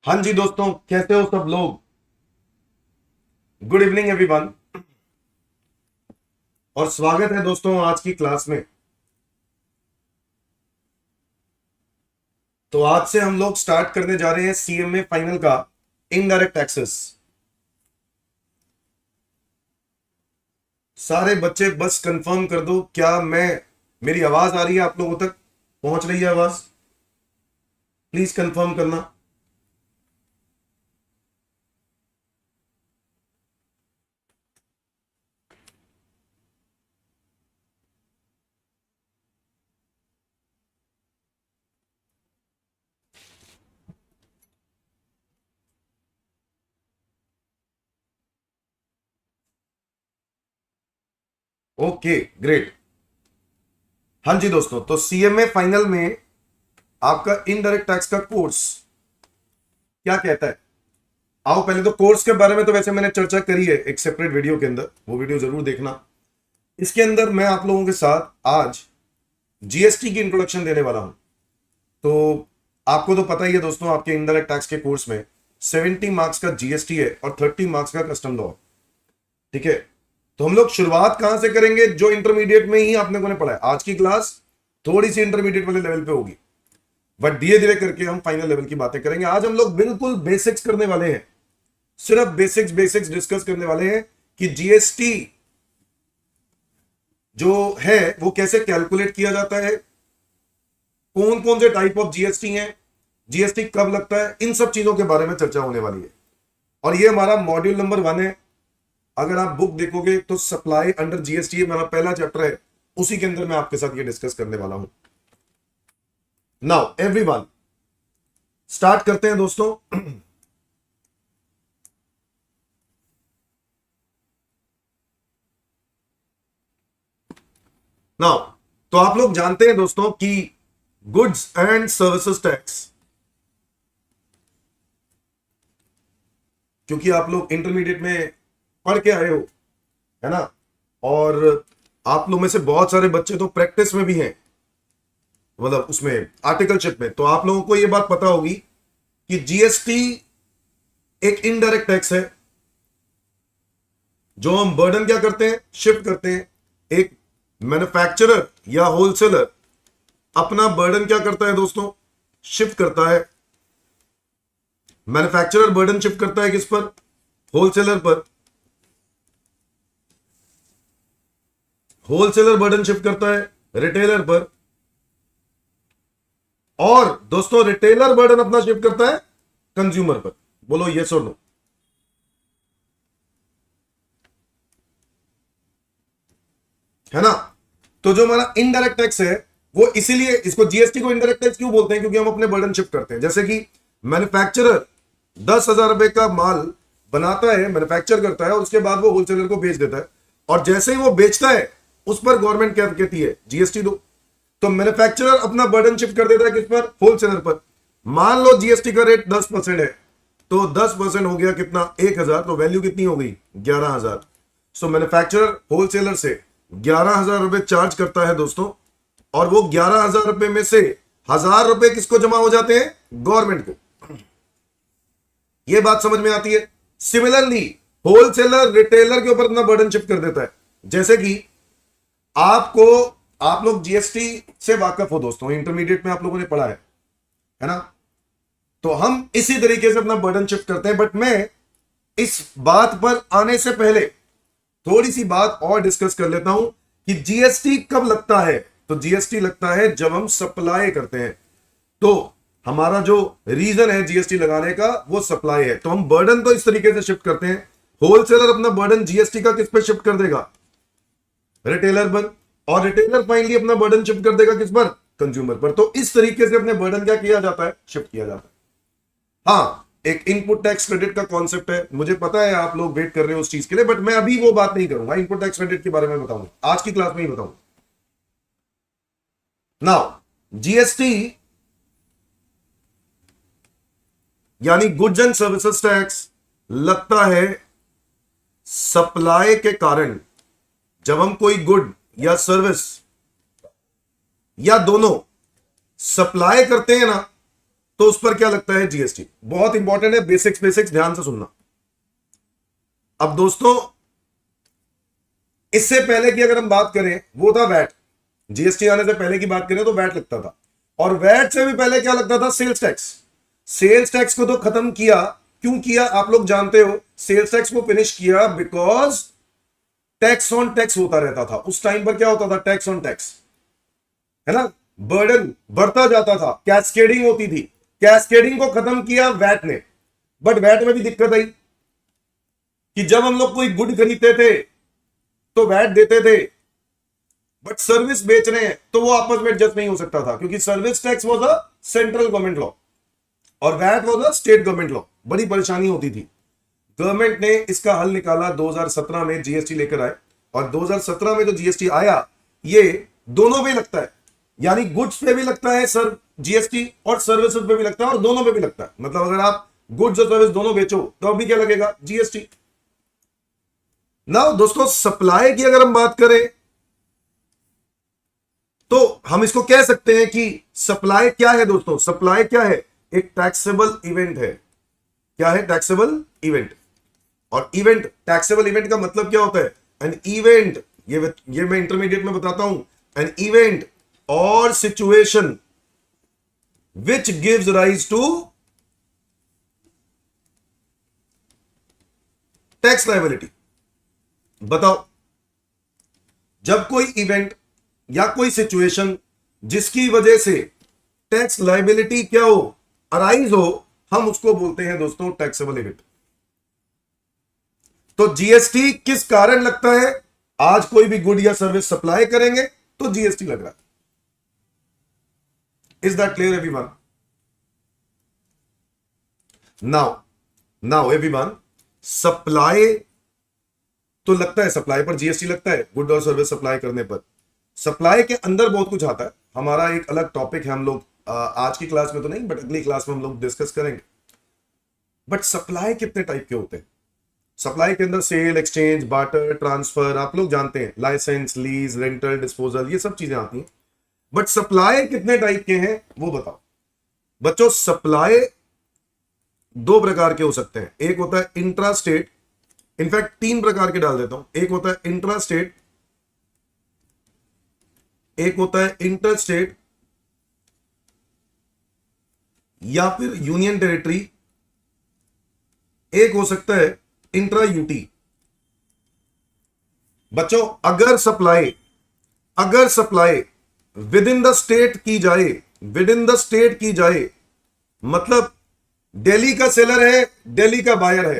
हाँ जी दोस्तों, कैसे हो सब लोग। Good evening everyone. और स्वागत है दोस्तों आज की क्लास में। तो आज से हम लोग स्टार्ट करने जा रहे हैं सीएमए फाइनल का इनडायरेक्ट टैक्सेस। सारे बच्चे बस कंफर्म कर दो, क्या मेरी आवाज आ रही है, आप लोगों तक पहुंच रही है आवाज? प्लीज कंफर्म करना। Okay, great. हाँ जी दोस्तों, तो सीएमए फाइनल में आपका इनडायरेक्ट टैक्स का कोर्स क्या कहता है। आओ, पहले तो कोर्स के बारे में तो वैसे मैंने चर्चा करी है एक सेपरेट वीडियो के अंदर, वो वीडियो जरूर देखना। इसके अंदर मैं आप लोगों के साथ आज जीएसटी की इंट्रोडक्शन देने वाला हूं। तो आपको तो पता ही है दोस्तों, आपके इनडायरेक्ट टैक्स के कोर्स में 70 मार्क्स का जीएसटी है और 30 मार्क्स का कस्टम लॉ। ठीक है, तो हम लोग शुरुआत कहां से करेंगे? जो इंटरमीडिएट में ही आपने को ने पढ़ा है। आज की क्लास थोड़ी सी इंटरमीडिएट वाले लेवल पे होगी, बट धीरे धीरे करके हम फाइनल लेवल की बातें करेंगे। आज हम लोग बिल्कुल बेसिक्स करने वाले हैं, सिर्फ बेसिक्स बेसिक्स डिस्कस करने वाले हैं कि जीएसटी जो है वो कैसे कैलकुलेट किया जाता है, कौन कौन से टाइप ऑफ जीएसटी हैं, जीएसटी कब लगता है, इन सब चीजों के बारे में चर्चा होने वाली है। और ये हमारा मॉड्यूल नंबर 1 है। अगर आप बुक देखोगे तो सप्लाई अंडर जीएसटी हमारा पहला चैप्टर है, उसी के अंदर मैं आपके साथ ये डिस्कस करने वाला हूं। नाउ एवरीवन, स्टार्ट करते हैं दोस्तों। नाउ, तो आप लोग जानते हैं दोस्तों कि गुड्स एंड सर्विसेज टैक्स, क्योंकि आप लोग इंटरमीडिएट में पढ़ के आए हो, है ना, और आप लोग में से बहुत सारे बच्चे तो प्रैक्टिस में भी हैं, मतलब उसमें आर्टिकलशिप में। तो आप लोगों को यह बात पता होगी कि जीएसटी एक इनडायरेक्ट टैक्स है, जो हम बर्डन क्या करते हैं, शिफ्ट करते हैं। एक मैन्युफैक्चरर या होलसेलर अपना बर्डन क्या करता है दोस्तों, शिफ्ट करता है। मैन्युफैक्चरर बर्डन शिफ्ट करता है किस पर? होलसेलर पर। होलसेलर बर्डन शिफ्ट करता है रिटेलर पर। और दोस्तों रिटेलर बर्डन अपना शिफ्ट करता है कंज्यूमर पर। बोलो यस और नो। है ना। तो जो हमारा इनडायरेक्ट टैक्स है वो, इसीलिए इसको जीएसटी को इनडायरेक्ट टैक्स क्यों बोलते हैं, क्योंकि हम अपने बर्डन शिफ्ट करते हैं। जैसे कि मैन्युफैक्चरर 10,000 रुपए का माल बनाता है, मैन्युफैक्चर करता है, और उसके बाद वो होलसेलर को बेच देता है। और जैसे ही वो बेचता है उस पर गवर्नमेंट क्या कहती है, जीएसटी दो। तो मैन्युफैक्चरर अपना बर्डन शिफ्ट कर देता है किस पर? होलसेलर पर। मान लो जीएसटी का रेट 10% है, तो 10% हो गया कितना? 1,000। तो वैल्यू कितनी हो गई? 11,000। सो मैन्युफैक्चरर होलसेलर से 11,000 रुपए चार्ज करता है दोस्तों, और वो 11,000 रुपए में से 1,000 रुपए किसको जमा हो जाते हैं? गवर्नमेंट को। ये बात समझ में आती है। सिमिलरली होलसेलर रिटेलर के ऊपर अपना बर्डन शिफ्ट कर देता है। जैसे कि आपको, आप लोग जीएसटी से वाकिफ हो दोस्तों, इंटरमीडिएट में आप लोगों ने पढ़ा है ना। तो हम इसी तरीके से अपना बर्डन शिफ्ट करते हैं। बट मैं इस बात पर आने से पहले थोड़ी सी बात और डिस्कस कर लेता हूं कि जीएसटी कब लगता है। तो जीएसटी लगता है जब हम सप्लाई करते हैं। तो हमारा जो रीजन है जीएसटी लगाने का वो सप्लाई है। तो हम बर्डन तो इस तरीके से शिफ्ट करते हैं। होलसेलर अपना बर्डन जीएसटी का किस पे शिफ्ट कर देगा? रिटेलर पर। और रिटेलर फाइनली अपना बर्डन शिफ्ट कर देगा किस पर? कंज्यूमर पर। तो इस तरीके से अपने बर्डन क्या किया जाता है? शिफ्ट किया जाता है। हाँ, एक इनपुट टैक्स क्रेडिट का कॉन्सेप्ट है, मुझे पता है आप लोग वेट कर रहे हो उस चीज के लिए, बट मैं अभी वो बात नहीं करूंगा। इनपुट टैक्स क्रेडिट के बारे में बताऊंगा, आज की क्लास में ही बताऊंगा। नाउ जीएसटी यानी गुड्स एंड सर्विसेज टैक्स लगता है सप्लाई के कारण। जब हम कोई गुड या सर्विस या दोनों सप्लाई करते हैं ना, तो उस पर क्या लगता है? जीएसटी। बहुत इंपॉर्टेंट है, बेसिक्स बेसिक्स ध्यान से सुनना। अब दोस्तों, इससे पहले की अगर हम बात करें, वो था वैट। जीएसटी आने से पहले की बात करें तो वैट लगता था, और वैट से भी पहले क्या लगता था? Sales tax. सेल्स टैक्स को तो खत्म किया। क्यों किया आप लोग जानते हो? सेल्स टैक्स को फिनिश किया बिकॉज टैक्स ऑन टैक्स होता रहता था। उस टाइम पर क्या होता था? टैक्स ऑन टैक्स, है ना, बर्डन बढ़ता जाता था, कैस्केडिंग होती थी। कैस्केडिंग को खत्म किया वैट ने। बट वैट में भी दिक्कत आई कि जब हम लोग कोई गुड खरीदते थे तो वैट देते थे, बट सर्विस बेच रहे हैं तो वो आपस में एडजस्ट नहीं हो सकता था, क्योंकि service tax was a central government law और VAT was a state government law. बड़ी परेशानी होती थी। गवर्नमेंट ने इसका हल निकाला, 2017 में जीएसटी लेकर आए, और 2017 में जो जीएसटी आया, ये दोनों पे लगता है, यानी गुड्स पे भी लगता है सर जीएसटी, और सर्विसेज पे भी लगता है, और दोनों पे भी लगता है। मतलब अगर आप गुड्स और सर्विस दोनों बेचो तो अभी क्या लगेगा? जीएसटी। नाउ दोस्तों, सप्लाई की अगर हम बात करें तो हम इसको कह सकते हैं कि सप्लाई क्या है दोस्तों? सप्लाई क्या है? एक टैक्सेबल इवेंट है। क्या है? Taxable event. और इवेंट, टैक्सेबल इवेंट का मतलब क्या होता है? एन इवेंट, ये मैं इंटरमीडिएट में बताता हूं। एन इवेंट और situation which gives rise to tax liability. बताओ, जब कोई इवेंट या कोई सिचुएशन जिसकी वजह से टैक्स लायबिलिटी क्या हो? अराइज हो, हम उसको बोलते हैं दोस्तों टैक्सेबल इवेंट। तो जीएसटी किस कारण लगता है? आज कोई भी गुड या सर्विस सप्लाई करेंगे तो जीएसटी लग रहा है। Is that clear everyone? Now everyone, supply तो लगता है, सप्लाई पर जीएसटी लगता है, गुड और सर्विस सप्लाई करने पर। सप्लाई के अंदर बहुत कुछ आता है, हमारा एक अलग टॉपिक है, हम लोग आज की क्लास में तो नहीं, बट अगली क्लास में हम लोग डिस्कस करेंगे। बट सप्लाई कितने टाइप के होते हैं? सप्लाई के अंदर सेल, एक्सचेंज, बार्टर, ट्रांसफर, आप लोग जानते हैं, लाइसेंस, लीज, रेंटल, डिस्पोजल, ये सब चीजें आती हैं। बट सप्लाई कितने टाइप के हैं वो बताओ बच्चों। सप्लाई दो प्रकार के हो सकते हैं। एक होता है इंट्रा स्टेट, इनफैक्ट तीन प्रकार के डाल देता हूं। एक होता है इंट्रा स्टेट, एक होता है इंटर स्टेट, या फिर यूनियन टेरिटरी, एक हो सकता है इंट्रा यूटी। बच्चों, अगर supply with in the state की जाए, विद इन द स्टेट की जाए, मतलब दिल्ली का सेलर है, दिल्ली का बायर है,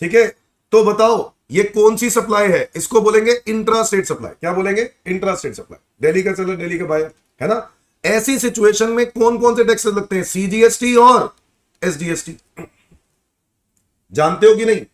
ठीक है, तो बताओ ये कौन सी सप्लाई है? इसको बोलेंगे इंट्रा स्टेट सप्लाई। क्या बोलेंगे? Intra state supply. दिल्ली का सेलर, दिल्ली का बायर, है ना। ऐसी सिचुएशन में कौन कौन से टैक्सेस लगते हैं? सीजीएसटी और एसजीएसटी। जानते हो कि नहीं?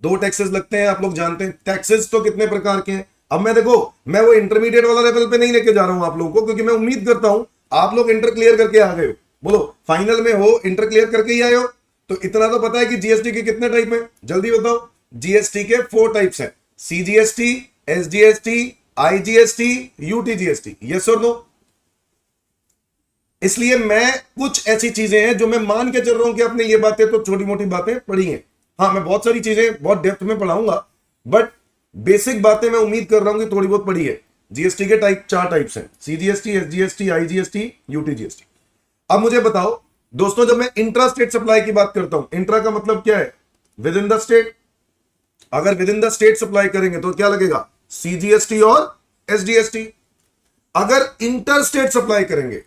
दो टैक्सेस लगते हैं, आप लोग जानते हैं। टैक्सेस तो कितने प्रकार के हैं? अब मैं देखो, मैं वो इंटरमीडिएट वाला लेवल पे नहीं लेके जा रहा हूं आप लोगों को, क्योंकि मैं उम्मीद करता हूं आप लोग इंटर क्लियर करके आ गए हो। बोलो, फाइनल में हो, इंटर क्लियर करके ही आए हो, तो इतना तो पता है कि जीएसटी के कितने टाइप है। जल्दी बताओ। जीएसटी के 4 टाइप्स हैं, CGST, SGST, IGST, UTGST. Yes और नो? इसलिए मैं कुछ ऐसी चीजें हैं जो मैं मान के चल रहा हूं कि आपने ये बातें तो छोटी मोटी बातें पढ़ी हैं। हाँ, मैं बहुत सारी चीजें बहुत डेप्थ में पढ़ाऊंगा, बट बेसिक बातें मैं उम्मीद कर रहा हूं कि थोड़ी बहुत पढ़ी है। जीएसटी के 4 टाइप्स हैं, सीजीएसटी, एसजीएसटी, आईजीएसटी, यूटीजीएसटी। अब मुझे बताओ दोस्तों, जब मैं इंट्रा स्टेट सप्लाई की बात करता हूं, इंट्रा का मतलब क्या है? Within the state. अगर within the state supply करेंगे तो क्या लगेगा? सीजीएसटी और एसजीएसटी। अगर इंटर स्टेट सप्लाई करेंगे,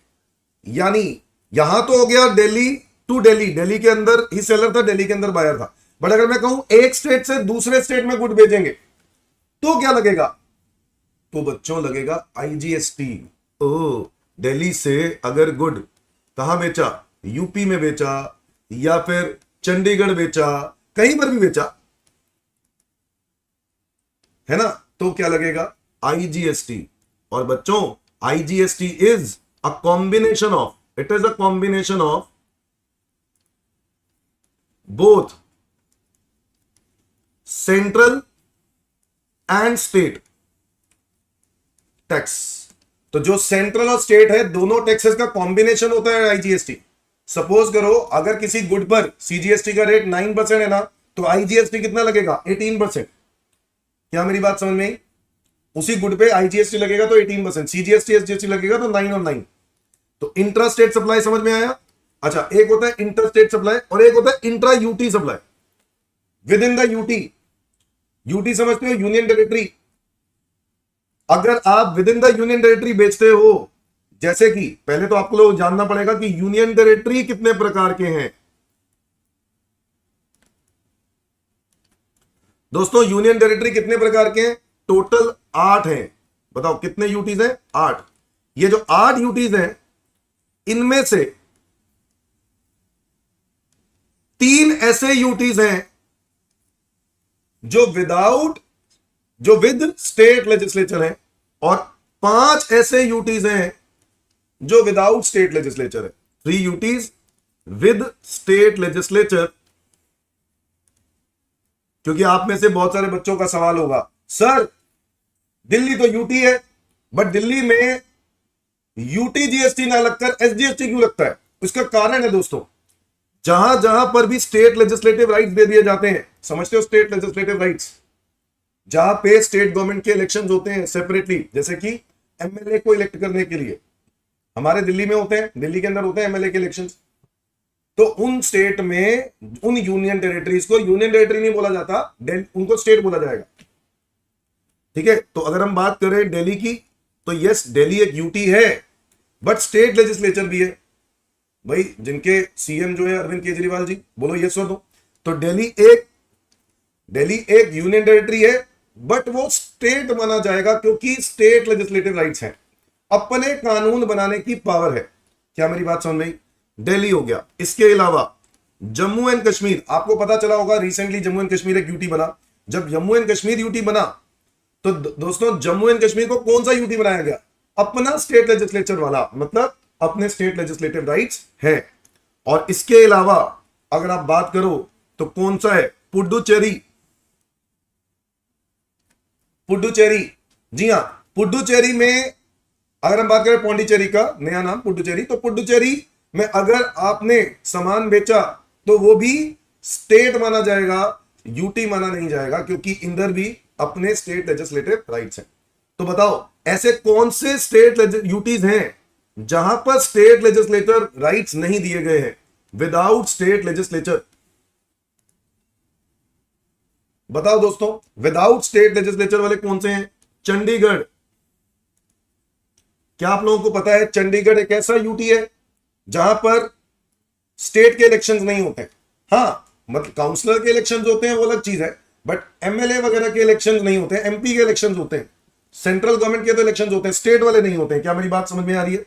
यानी यहां तो हो गया दिल्ली टू दिल्ली, दिल्ली के अंदर ही सेलर था, दिल्ली के अंदर बायर था, बट अगर मैं कहूं एक स्टेट से दूसरे स्टेट में गुड भेजेंगे तो क्या लगेगा? तो बच्चों लगेगा आईजीएसटी। ओ, दिल्ली से अगर गुड कहां बेचा? यूपी में बेचा, या फिर चंडीगढ़ बेचा, कहीं पर भी बेचा, है ना, तो क्या लगेगा? आईजीएसटी। और बच्चों, IGST is a combination of, it is a combination of both central and state tax, तो जो सेंट्रल और स्टेट है दोनों टैक्सेस का कॉम्बिनेशन होता है आईजीएसटी। सपोज करो अगर किसी गुड पर सीजीएसटी का रेट 9% है ना, तो आईजीएसटी कितना लगेगा? 18%। क्या मेरी बात समझ में आई? उसी गुड पे आईजीएसटी लगेगा तो 18%, सीजीएसटी एसजीएसटी लगेगा तो 9 और 9। तो इंट्रा स्टेट सप्लाई समझ में आया? अच्छा, एक होता है इंटर स्टेट सप्लाई और एक होता है intra UT supply. With in the UT, UT समझते हो? Union territory. अगर आप with in the union territory बेचते हो, जैसे कि पहले तो आपको जानना पड़ेगा कि यूनियन टेरिटरी कितने प्रकार के हैं। दोस्तों यूनियन टेरिटरी कितने प्रकार के हैं? टोटल 8 हैं। बताओ कितने यूटीज हैं? 8। ये जो 8 यूटीज हैं, इनमें से 3 ऐसे यूटीज हैं जो विद स्टेट लेजिस्लेचर है, और 5 ऐसे यूटीज हैं जो विदाउट स्टेट लेजिस्लेचर है। 3 यूटीज विद स्टेट लेजिस्लेचर। क्योंकि आप में से बहुत सारे बच्चों का सवाल होगा, सर दिल्ली तो यूटी है, बट दिल्ली में यूटी जीएसटी ना लगकर एसजीएसटी क्यों लगता है? इसका कारण है दोस्तों, जहां जहां पर भी स्टेट लेजिस्लेटिव राइट्स दे दिए जाते हैं, समझते हो स्टेट लेजिस्लेटिव राइट्स, जहां पे स्टेट गवर्नमेंट के इलेक्शंस होते हैं सेपरेटली, जैसे कि एमएलए को इलेक्ट करने के लिए हमारे दिल्ली में होते हैं, दिल्ली के अंदर होते हैं एमएलए के इलेक्शंस। तो उन स्टेट में उन यूनियन टेरिटरीज को यूनियन टेरिटरी नहीं बोला जाता, उनको स्टेट बोला जाएगा। ठीक है, तो अगर हम बात करें दिल्ली की, तो यस दिल्ली एक यूटी है, बट स्टेट लेजिस्लेचर भी है। भाई जिनके सीएम जो है अरविंद केजरीवाल जी, बोलो यस और नो। तो दिल्ली एक यूनियन टेरिटरी है, बट वो स्टेट माना जाएगा क्योंकि स्टेट लेजिस्लेटिव राइट्स हैं, अपने कानून बनाने की पावर है। क्या मेरी बात समझ में आई? दिल्ली हो गया। इसके अलावा जम्मू एंड कश्मीर, आपको पता चला होगा रिसेंटली जम्मू एंड कश्मीर एक यूटी बना। जब जम्मू एंड कश्मीर यूटी बना, तो दोस्तों जम्मू एंड कश्मीर को कौन सा यूटी बनाया गया? अपना स्टेट लेजिस्लेचर वाला, मतलब अपने स्टेट लेजिस्लेटिव राइट्स है। और इसके अलावा अगर आप बात करो तो कौन सा है? पुडुचेरी। जी हां, पुडुचेरी में अगर हम बात करें पौंडीचेरी का नया नाम पुडुचेरी, तो पुडुचेरी में अगर आपने सामान बेचा तो वो भी स्टेट माना जाएगा, यूटी माना नहीं जाएगा, क्योंकि इंदर भी अपने स्टेट लेजिस्लेटिव राइट्स हैं। तो बताओ ऐसे कौन से स्टेट यूटीज हैं जहां पर स्टेट लेजिस्लेटर राइट्स नहीं दिए गए हैं, विदाउट स्टेट लेजिस्लेचर? बताओ दोस्तों, विदाउट स्टेट लेजिस्लेचर वाले कौन से हैं? चंडीगढ़। क्या आप लोगों को पता है चंडीगढ़ एक ऐसा यूटी है जहां पर स्टेट के इलेक्शंस नहीं होते? हाँ, मतलब काउंसलर के इलेक्शंस होते हैं, वो अलग चीज है, बट एमएलए वगैरह के इलेक्शंस नहीं होते हैं, एमपी के इलेक्शंस होते हैं, सेंट्रल गवर्नमेंट के तो इलेक्शंस होते हैं, स्टेट वाले नहीं होते हैं। क्या मेरी बात समझ में आ रही है?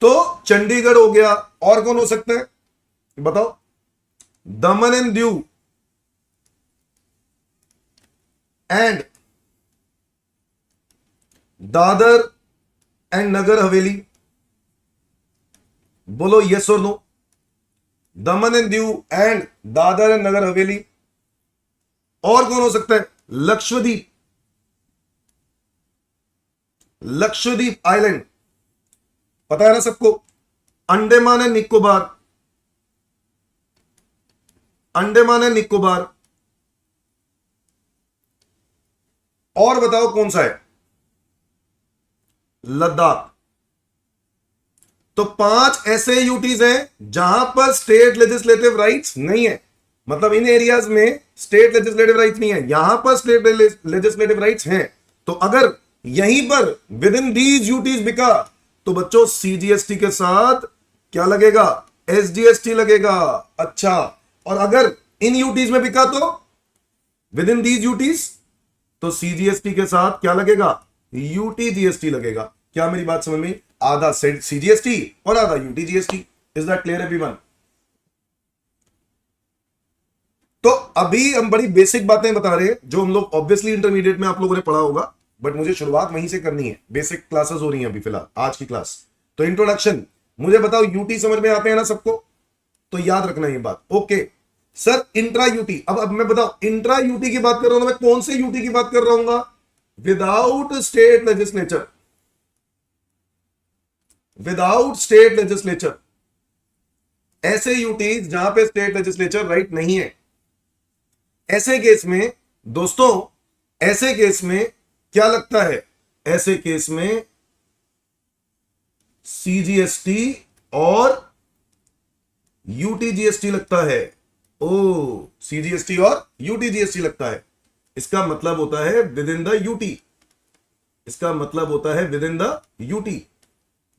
तो चंडीगढ़ हो गया। और कौन हो सकता है बताओ? Daman and Diu and Dadra and Nagar Haveli. बोलो यस और no. Daman and Diu and Dadra and Nagar Haveli. और कौन हो सकता है? लक्षद्वीप, लक्षद्वीप आइलैंड, पता है ना सबको? Andaman and Nicobar, Andaman and Nicobar. और बताओ कौन सा है? लद्दाख। तो 5 ऐसे यूटीज हैं जहां पर स्टेट लेजिस्लेटिव राइट्स नहीं है, मतलब इन एरियाज में स्टेट लेजिस्लेटिव राइट्स नहीं है, यहां पर स्टेट लेजिस्लेटिव राइट्स हैं। तो अगर यहीं पर विद इन दीज यूटीज बिका, तो बच्चों सीजीएसटी के साथ क्या लगेगा? एसजीएसटी लगेगा। अच्छा, और अगर इन यूटीज में बिका तो विद इन दीज यूटीज, तो सीजीएसटी के साथ क्या लगेगा? यूटीजीएसटी लगेगा। क्या मेरी बात समझ में? आधा सीजीएसटी और आधा UTGST. Is that clear everyone? तो अभी हम बड़ी बेसिक बातें बता रहे हैं जो हम लोग ऑब्वियसली इंटरमीडिएट में आप लोगों ने पढ़ा होगा, बट मुझे शुरुआत वहीं से करनी है। बेसिक क्लासेस हो रही हैं अभी फिलहाल आज की क्लास। तो इंट्रोडक्शन, मुझे बताओ यूटी समझ में आते हैं ना सबको? तो याद रखना ये बात। Okay sir, intra UT. अब मैं बताओ इंट्रा यूटी की बात कर रहा हूं, मैं कौन से यूटी की बात कर रहा हूं? Without state legislature. Without state legislature, ऐसे यूटीज जहां पे स्टेट लेजिस्लेचर राइट नहीं है, ऐसे केस में दोस्तों, ऐसे केस में क्या लगता है, ऐसे केस में सीजीएसटी और यूटीजीएसटी लगता है। ओ, सीजीएसटी और यूटीजीएसटी लगता है। इसका मतलब होता है विद इन द यूटी, इसका मतलब होता है within the UT,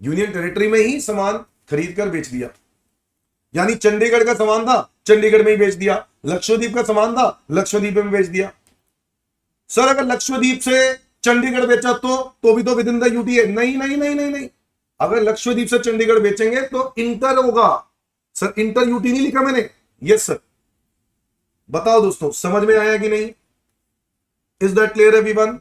union territory में ही सामान खरीद कर बेच दिया। यानी चंडीगढ़ का सामान था, चंडीगढ़ में ही बेच दिया, लक्षद्वीप का सामान था, लक्षद्वीप में बेच दिया। सर अगर लक्षद्वीप से चंडीगढ़ बेचा तो भी तो विद इन द यूटी है। नहीं नहीं नहीं नहीं नहीं, अगर लक्षद्वीप से चंडीगढ़ बेचेंगे तो इंटर होगा। सर इंटर यूटी नहीं लिखा मैंने? Yes sir. बताओ दोस्तों समझ में आया कि नहीं? Is that clear everyone?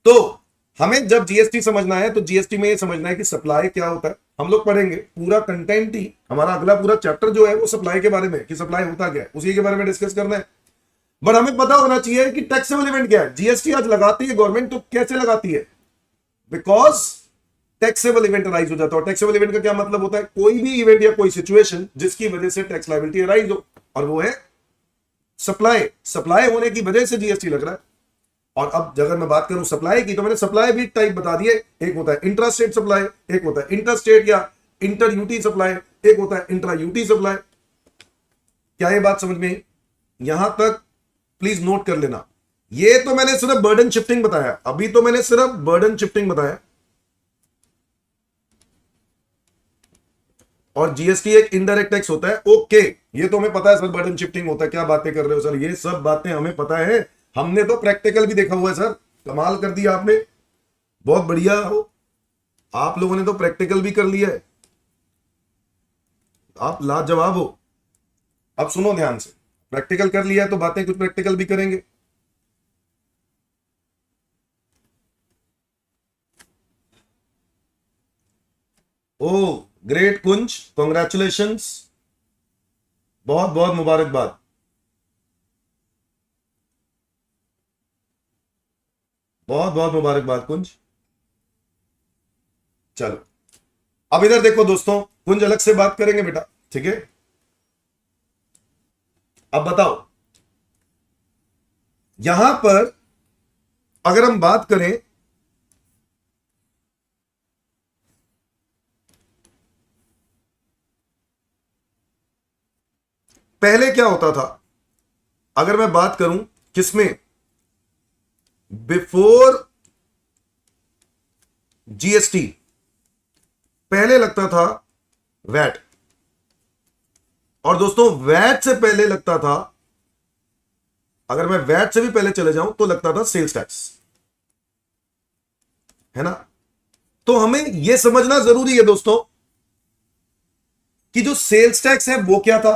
तो हमें जब जीएसटी समझना है तो जीएसटी में ये समझना है कि सप्लाई क्या होता है। हम लोग पढ़ेंगे पूरा कंटेंट ही, हमारा अगला पूरा चैप्टर जो है वो सप्लाई के बारे में, कि सप्लाई होता क्या है, उसी के बारे में डिस्कस करना है। बट हमें पता होना चाहिए कि टैक्सेबल इवेंट क्या है। जीएसटी आज लगाती है गवर्नमेंट, तो कैसे लगाती है? बिकॉज टैक्सेबल इवेंट अराइज हो जाता है। और टैक्सेबल इवेंट का क्या मतलब होता है? कोई भी इवेंट या कोई सिचुएशन जिसकी वजह से टैक्स लायबिलिटी अराइज हो, और वो है सप्लाई। सप्लाई होने की वजह से जीएसटी लग रहा है। और अब अगर मैं बात करूं सप्लाई की, तो मैंने सप्लाई भी टाइप बता दिए। एक होता है इंट्रा स्टेट सप्लाई, एक होता है इंटर स्टेट या इंटर यूटी सप्लाई, एक होता है इंट्रा यूटी सप्लाई। क्या ये बात समझ में? यहां तक प्लीज नोट कर लेना। ये तो मैंने सिर्फ बर्डन शिफ्टिंग बताया, अभी तो मैंने सिर्फ बर्डन शिफ्टिंग बताया। और जीएसटी एक इनडायरेक्ट टैक्स होता है। ओके, ये तो हमें पता है सर, बर्डन शिफ्टिंग होता है। क्या बातें कर रहे हो सर, ये सब बातें हमें पता है, हमने तो प्रैक्टिकल भी देखा हुआ है सर। कमाल कर दिया आपने, बहुत बढ़िया हो, आप लोगों ने तो प्रैक्टिकल भी कर लिया है, आप लाजवाब हो। अब सुनो ध्यान से, प्रैक्टिकल कर लिया है तो बातें कुछ प्रैक्टिकल भी करेंगे। ओ ग्रेट कुंज, कॉन्ग्रेचुलेशंस, बहुत बहुत मुबारकबाद। बहुत बहुत मुबारकबाद कुंज। चलो अब इधर देखो दोस्तों, कुंज अलग से बात करेंगे बेटा, ठीक है? अब बताओ, यहां पर अगर हम बात करें, पहले क्या होता था, अगर मैं बात करूं किसमें, बिफोर जीएसटी पहले लगता था वैट। और दोस्तों वैट से पहले लगता था, अगर मैं वैट से भी पहले चले जाऊं तो लगता था सेल्स टैक्स, है ना? तो हमें यह समझना जरूरी है दोस्तों कि जो सेल्स टैक्स है वो क्या था,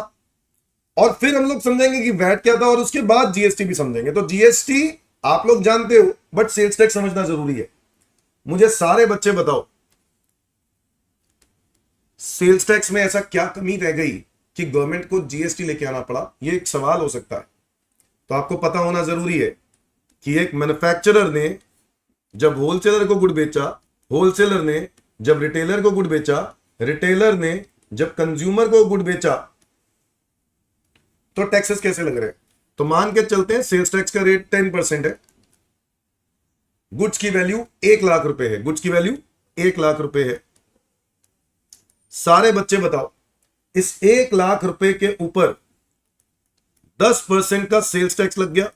और फिर हम लोग समझेंगे कि वैट क्या था, और उसके बाद जीएसटी भी समझेंगे। तो जीएसटी आप लोग जानते हो, बट सेल्स टैक्स समझना जरूरी है। मुझे सारे बच्चे बताओ, सेल्स टैक्स में ऐसा क्या कमी रह गई कि गवर्नमेंट को जीएसटी लेके आना पड़ा? ये एक सवाल हो सकता है। तो आपको पता होना जरूरी है कि एक मैन्युफैक्चरर ने जब होलसेलर को गुड बेचा, होलसेलर ने जब रिटेलर को गुड बेचा, रिटेलर ने जब कंज्यूमर को गुड बेचा, तो टैक्सेस कैसे लग रहे हैं? तो मान के चलते हैं सेल्स टैक्स का रेट 10% है, गुड्स की वैल्यू 1 लाख रुपए है, गुड्स की वैल्यू 1 लाख रुपए है। सारे बच्चे बताओ, इस 1 लाख रुपए के ऊपर 10% का सेल्स टैक्स लग गया।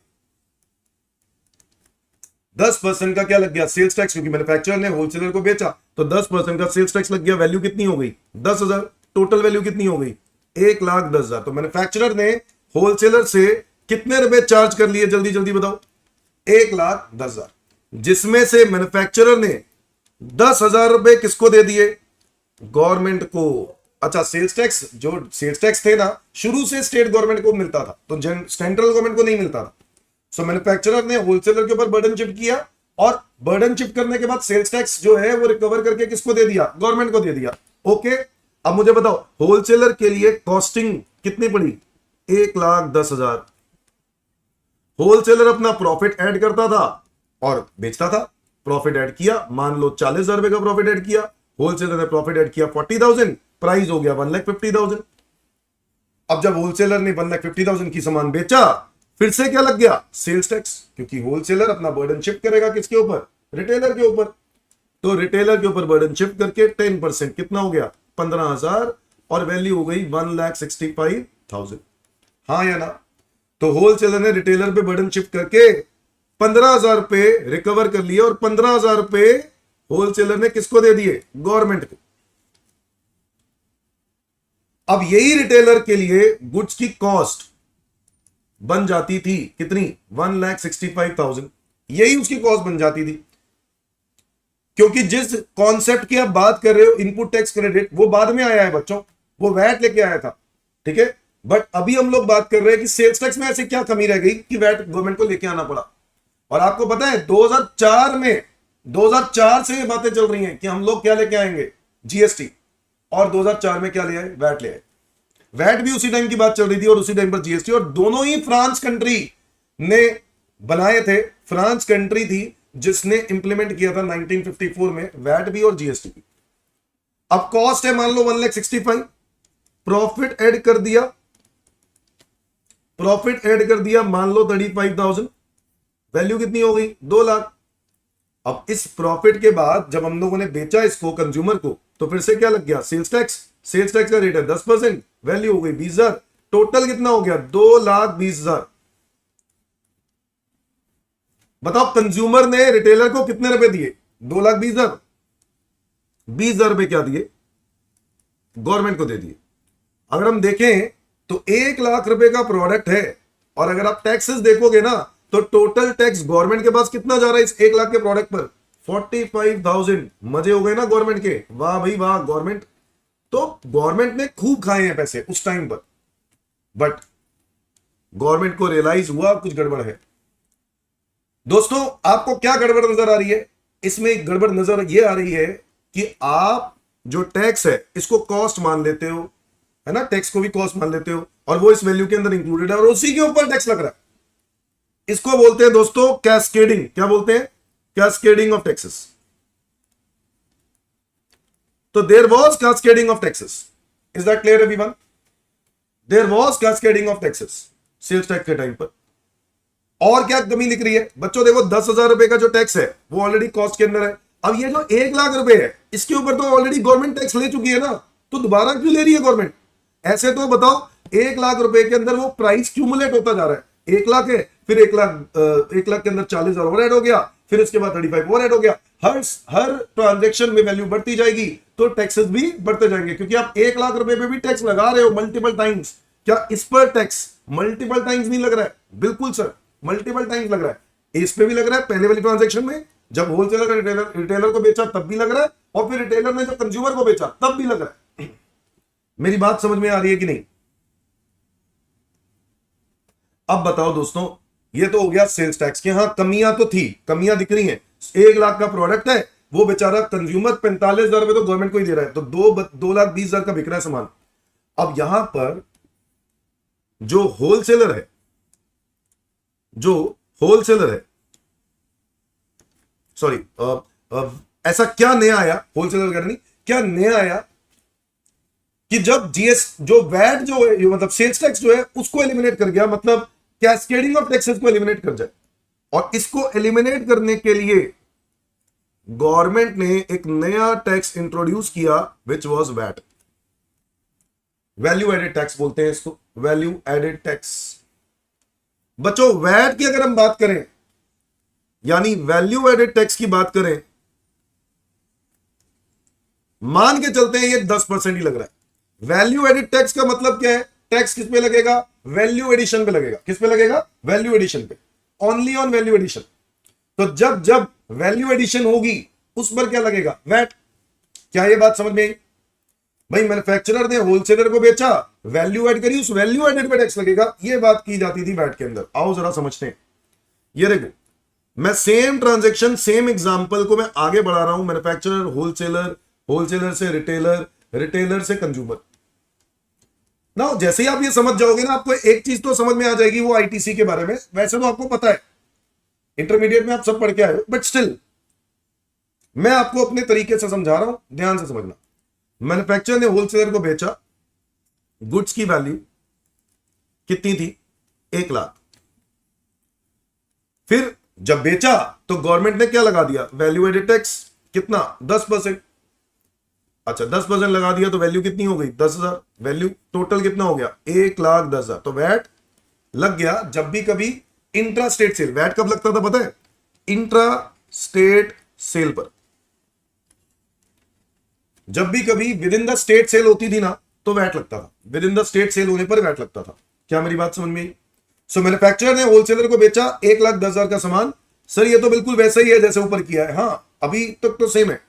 10% का क्या लग गया? सेल्स टैक्स, क्योंकि मैन्युफैक्चरर ने होलसेलर को बेचा तो 10% का सेल्स टैक्स लग गया। वैल्यू कितनी हो गई? 10,000। टोटल वैल्यू कितनी हो गई? 1,10,000। तो मैन्युफैक्चरर ने होलसेलर से कितने रुपए चार्ज कर लिए? जल्दी जल्दी बताओ। 1,10,000, जिसमें से मैन्युफैक्चरर ने 10,000 रुपए किसको दे दिए? गवर्नमेंट को। अच्छा, सेल्स टैक्स, जो सेल्स टैक्स थे ना, शुरू से स्टेट गवर्नमेंट को मिलता था, तो सेंट्रल गवर्नमेंट को नहीं मिलता था। सो मैन्युफैक्चरर ने होलसेलर के ऊपर बर्डन शिफ्ट किया, और बर्डन शिफ्ट करने के बाद सेल्स टैक्स जो है वो रिकवर करके किसको दे दिया? गवर्नमेंट को दे दिया। ओके, अब मुझे बताओ होलसेलर के लिए कॉस्टिंग कितनी पड़ी? 1,10,000। होलसेलर अपना प्रॉफिट ऐड करता था और बेचता था। प्रॉफिट ऐड किया, मान लो 40,000 रुपए का प्रॉफिट ऐड किया, होलसेलर ने प्रॉफिट ऐड किया 40,000, प्राइस हो गया 1,50,000। अब जब होलसेलर ने 1,50,000 की सामान बेचा, फिर से क्या लग गया? सेल्स टैक्स, क्योंकि होलसेलर अपना बर्डन शिफ्ट करेगा किसके ऊपर? रिटेलर के ऊपर। तो रिटेलर के ऊपर बर्डन शिफ्ट करके 10% कितना हो गया? 15,000, और वैल्यू हो गई 1,65,000। हाँ या ना? तो होलसेलर ने रिटेलर पे बर्डन शिफ्ट करके 15,000 पे रिकवर कर लिया, और 15,000 पे होलसेलर ने किसको दे दिए? गवर्नमेंट को। अब यही रिटेलर के लिए गुड्स की कॉस्ट बन जाती थी कितनी? 1,65,000। यही उसकी कॉस्ट बन जाती थी, क्योंकि जिस कॉन्सेप्ट की आप बात कर रहे हो इनपुट टैक्स क्रेडिट, वो बाद में आया है बच्चों, वो वैट लेके आया था, ठीक है। बट अभी हम लोग बात कर रहे हैं कि सेल्स टैक्स में ऐसी क्या कमी रह गई कि वैट गवर्नमेंट को लेके आना पड़ा। और आपको पता है 2004 से ये बातें चल रही हैं कि हम लोग क्या लेके आएंगे? जीएसटी। और 2004 में क्या ले आए? वैट ले आए। वैट भी उसी टाइम की बात चल रही थी और उसी टाइम पर जीएसटी, और दोनों ही फ्रांस कंट्री ने बनाए थे। फ्रांस कंट्री थी जिसने इंप्लीमेंट किया था 1954 में वैट भी और जीएसटी भी। अब कॉस्ट है मान लो 1,65,000, प्रॉफिट ऐड कर दिया मान लो 35,000, वैल्यू कितनी हो गई? 2 लाख। अब इस प्रॉफिट के बाद जब हम लोगों ने बेचा इसको कंज्यूमर को, तो फिर से क्या लग गया? Sales tax. सेल्स टैक्स का रेट है 10%, वैल्यू हो गई 20,000। टोटल कितना हो गया? 2,20,000। बताओ कंज्यूमर ने रिटेलर को कितने रुपए दिए? 2,20,000। 20,000 रुपए क्या दिए? गवर्नमेंट को दे दिए। अगर हम देखें तो 1 लाख रुपए का प्रोडक्ट है, और अगर आप टैक्सेस देखोगे ना, तो टोटल टैक्स गवर्नमेंट के पास कितना जा रहा है इस 1 लाख के प्रोडक्ट पर? 45,000। मजे हो गए ना गवर्नमेंट के? वाह भाई वाह गवर्नमेंट। तो गवर्नमेंट ने खूब खाए हैं पैसे उस टाइम पर, बट गवर्नमेंट को रियलाइज हुआ कुछ गड़बड़ है। दोस्तों आपको क्या गड़बड़ नजर आ रही है? इसमें एक गड़बड़ नजर यह आ रही है कि आप जो टैक्स है इसको कॉस्ट मान लेते हो, है ना, टैक्स को भी कॉस्ट मान लेते हो, और वो इस वैल्यू के अंदर इंक्लूडेड है और उसी के ऊपर टैक्स लग रहा है। इसको बोलते हैं दोस्तों कैस्केडिंग। क्या बोलते हैं? Cascading of taxes. तो there was cascading of taxes. Is that clear everyone? There was cascading of taxes sales tax के टाइम पर। और क्या कमी लिख रही है बच्चों? देखो 10,000 रुपए का जो टैक्स है वो ऑलरेडी कॉस्ट के अंदर है। अब ये जो 1 लाख रुपए है इसके ऊपर तो ऑलरेडी गवर्नमेंट टैक्स ले चुकी है ना, तो दोबारा क्यों ले रही है गवर्नमेंट? ऐसे तो बताओ 1 लाख रुपए के अंदर वो प्राइस क्यूमुलेट होता जा रहा है। 1 लाख है, फिर 1 लाख के अंदर 40,000 और ऐड हो गया, फिर उसके बाद 35 और ऐड हो गया। हर ट्रांजेक्शन में वैल्यू बढ़ती जाएगी तो टैक्सेस भी बढ़ते जाएंगे, क्योंकि आप 1 लाख रुपए पे भी टैक्स लगा रहे हो मल्टीपल टाइम्स। क्या इस पर टैक्स मल्टीपल टाइम्स नहीं लग रहा है? बिल्कुल सर, मल्टीपल टाइम्स लग रहा है। इस पे भी लग रहा है, पहले वाली ट्रांजेक्शन में जब होलसेलर रिटेलर को बेचा तब भी लग रहा है, और फिर रिटेलर ने जब कंज्यूमर को बेचा तब भी लग रहा है। मेरी बात समझ में आ रही है कि नहीं? अब बताओ दोस्तों, ये तो हो गया सेल्स टैक्स के। हाँ कमियां तो थी, कमियां दिख रही हैं। 1 लाख का प्रोडक्ट है, वो बेचारा कंज्यूमर 45,000 रुपए तो गवर्नमेंट को ही दे रहा है, तो 2,20,000 का बिक रहा है सामान। अब यहां पर जो होलसेलर है सॉरी, ऐसा क्या नया आया? होलसेलर वगैरह नहीं, क्या नया आया कि जब जो वैट जो है, मतलब सेल्स टैक्स जो है उसको एलिमिनेट कर गया, मतलब कैस्केडिंग ऑफ टैक्सेस को एलिमिनेट कर जाए। और इसको एलिमिनेट करने के लिए गवर्नमेंट ने एक नया टैक्स इंट्रोड्यूस किया which was VAT. Value added tax बोलते हैं इसको, वैल्यू एडेड टैक्स। बच्चों वैट की अगर हम बात करें, यानी वैल्यू एडेड टैक्स की बात करें, मान के चलते हैं ये 10% ही लग रहा है। वैल्यू एडेड टैक्स का मतलब क्या है? टैक्स किस पे लगेगा? वैल्यू एडिशन पे लगेगा। किस पे लगेगा? वैल्यू एडिशन पे, ओनली ऑन वैल्यू एडिशन। तो जब वैल्यू एडिशन होगी उस पर क्या लगेगा? वैट। क्या ये बात समझ में आई? भाई मैन्युफैक्चरर ने होलसेलर को बेचा, वैल्यू ऐड करी, उस वैल्यू एडेड पे टैक्स लगेगा। ये बात की जाती थी वैट के अंदर। आओ जरा समझते हैं। ये देखो, मैं सेम ट्रांजैक्शन, सेम एग्जांपल को मैं आगे बढ़ा रहा हूं। मैन्युफैक्चरर, होलसेलर, होलसेलर से रिटेलर, रिटेलर से कंज्यूमर। ना जैसे ही आप ये समझ जाओगे ना, आपको एक चीज तो समझ में आ जाएगी, वो आईटीसी के बारे में। वैसे तो आपको पता है, इंटरमीडिएट में आप सब पढ़ के आए हो, बट स्टिल मैं आपको अपने तरीके से समझा रहा हूं, ध्यान से समझना। मैन्युफैक्चरर ने होलसेलर को बेचा, गुड्स की वैल्यू कितनी थी? 1 लाख। फिर जब बेचा तो गवर्नमेंट ने क्या लगा दिया? Value added tax. कितना? 10%। अच्छा 10% लगा दिया तो वैल्यू कितनी हो गई? 10,000। वैल्यू टोटल कितना हो गया? 1,10,000। तो वैट लग गया। जब भी कभी इंट्रा स्टेट सेल, वैट कब लगता था पता है? इंट्रा स्टेट सेल पर। जब भी कभी within the state sale होती थी ना तो वैट लगता था। Within the state sale होने पर वैट लगता था। क्या मेरी बात समझ में आई? सो मैन्युफैक्चरर ने होलसेलर को बेचा 1,10,000 का सामान। सर ये तो बिल्कुल वैसा ही है जैसे ऊपर किया है। हाँ अभी तक तो सेम है।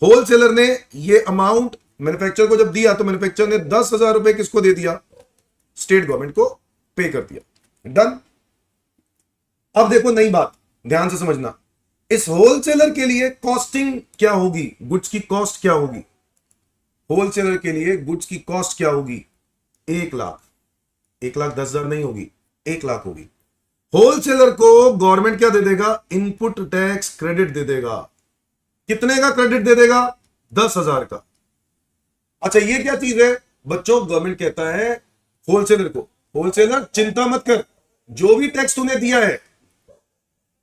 होलसेलर ने ये अमाउंट मैन्युफैक्चरर को जब दिया तो मैन्युफैक्चरर ने 10,000 रुपए किसको दे दिया? स्टेट गवर्नमेंट को पे कर दिया। डन। अब देखो नई बात, ध्यान से समझना। इस होलसेलर के लिए कॉस्टिंग क्या होगी? गुड्स की कॉस्ट क्या होगी? होलसेलर के लिए गुड्स की कॉस्ट क्या होगी? 1,00,000। 1,10,000 नहीं होगी, 1,00,000 होगी। होलसेलर को गवर्नमेंट क्या दे देगा? इनपुट टैक्स क्रेडिट दे देगा। कितने का क्रेडिट दे देगा? 10,000 का। अच्छा ये क्या चीज है बच्चों? गवर्नमेंट कहता है होलसेलर को, होलसेलर चिंता मत कर, जो भी टैक्स तूने दिया है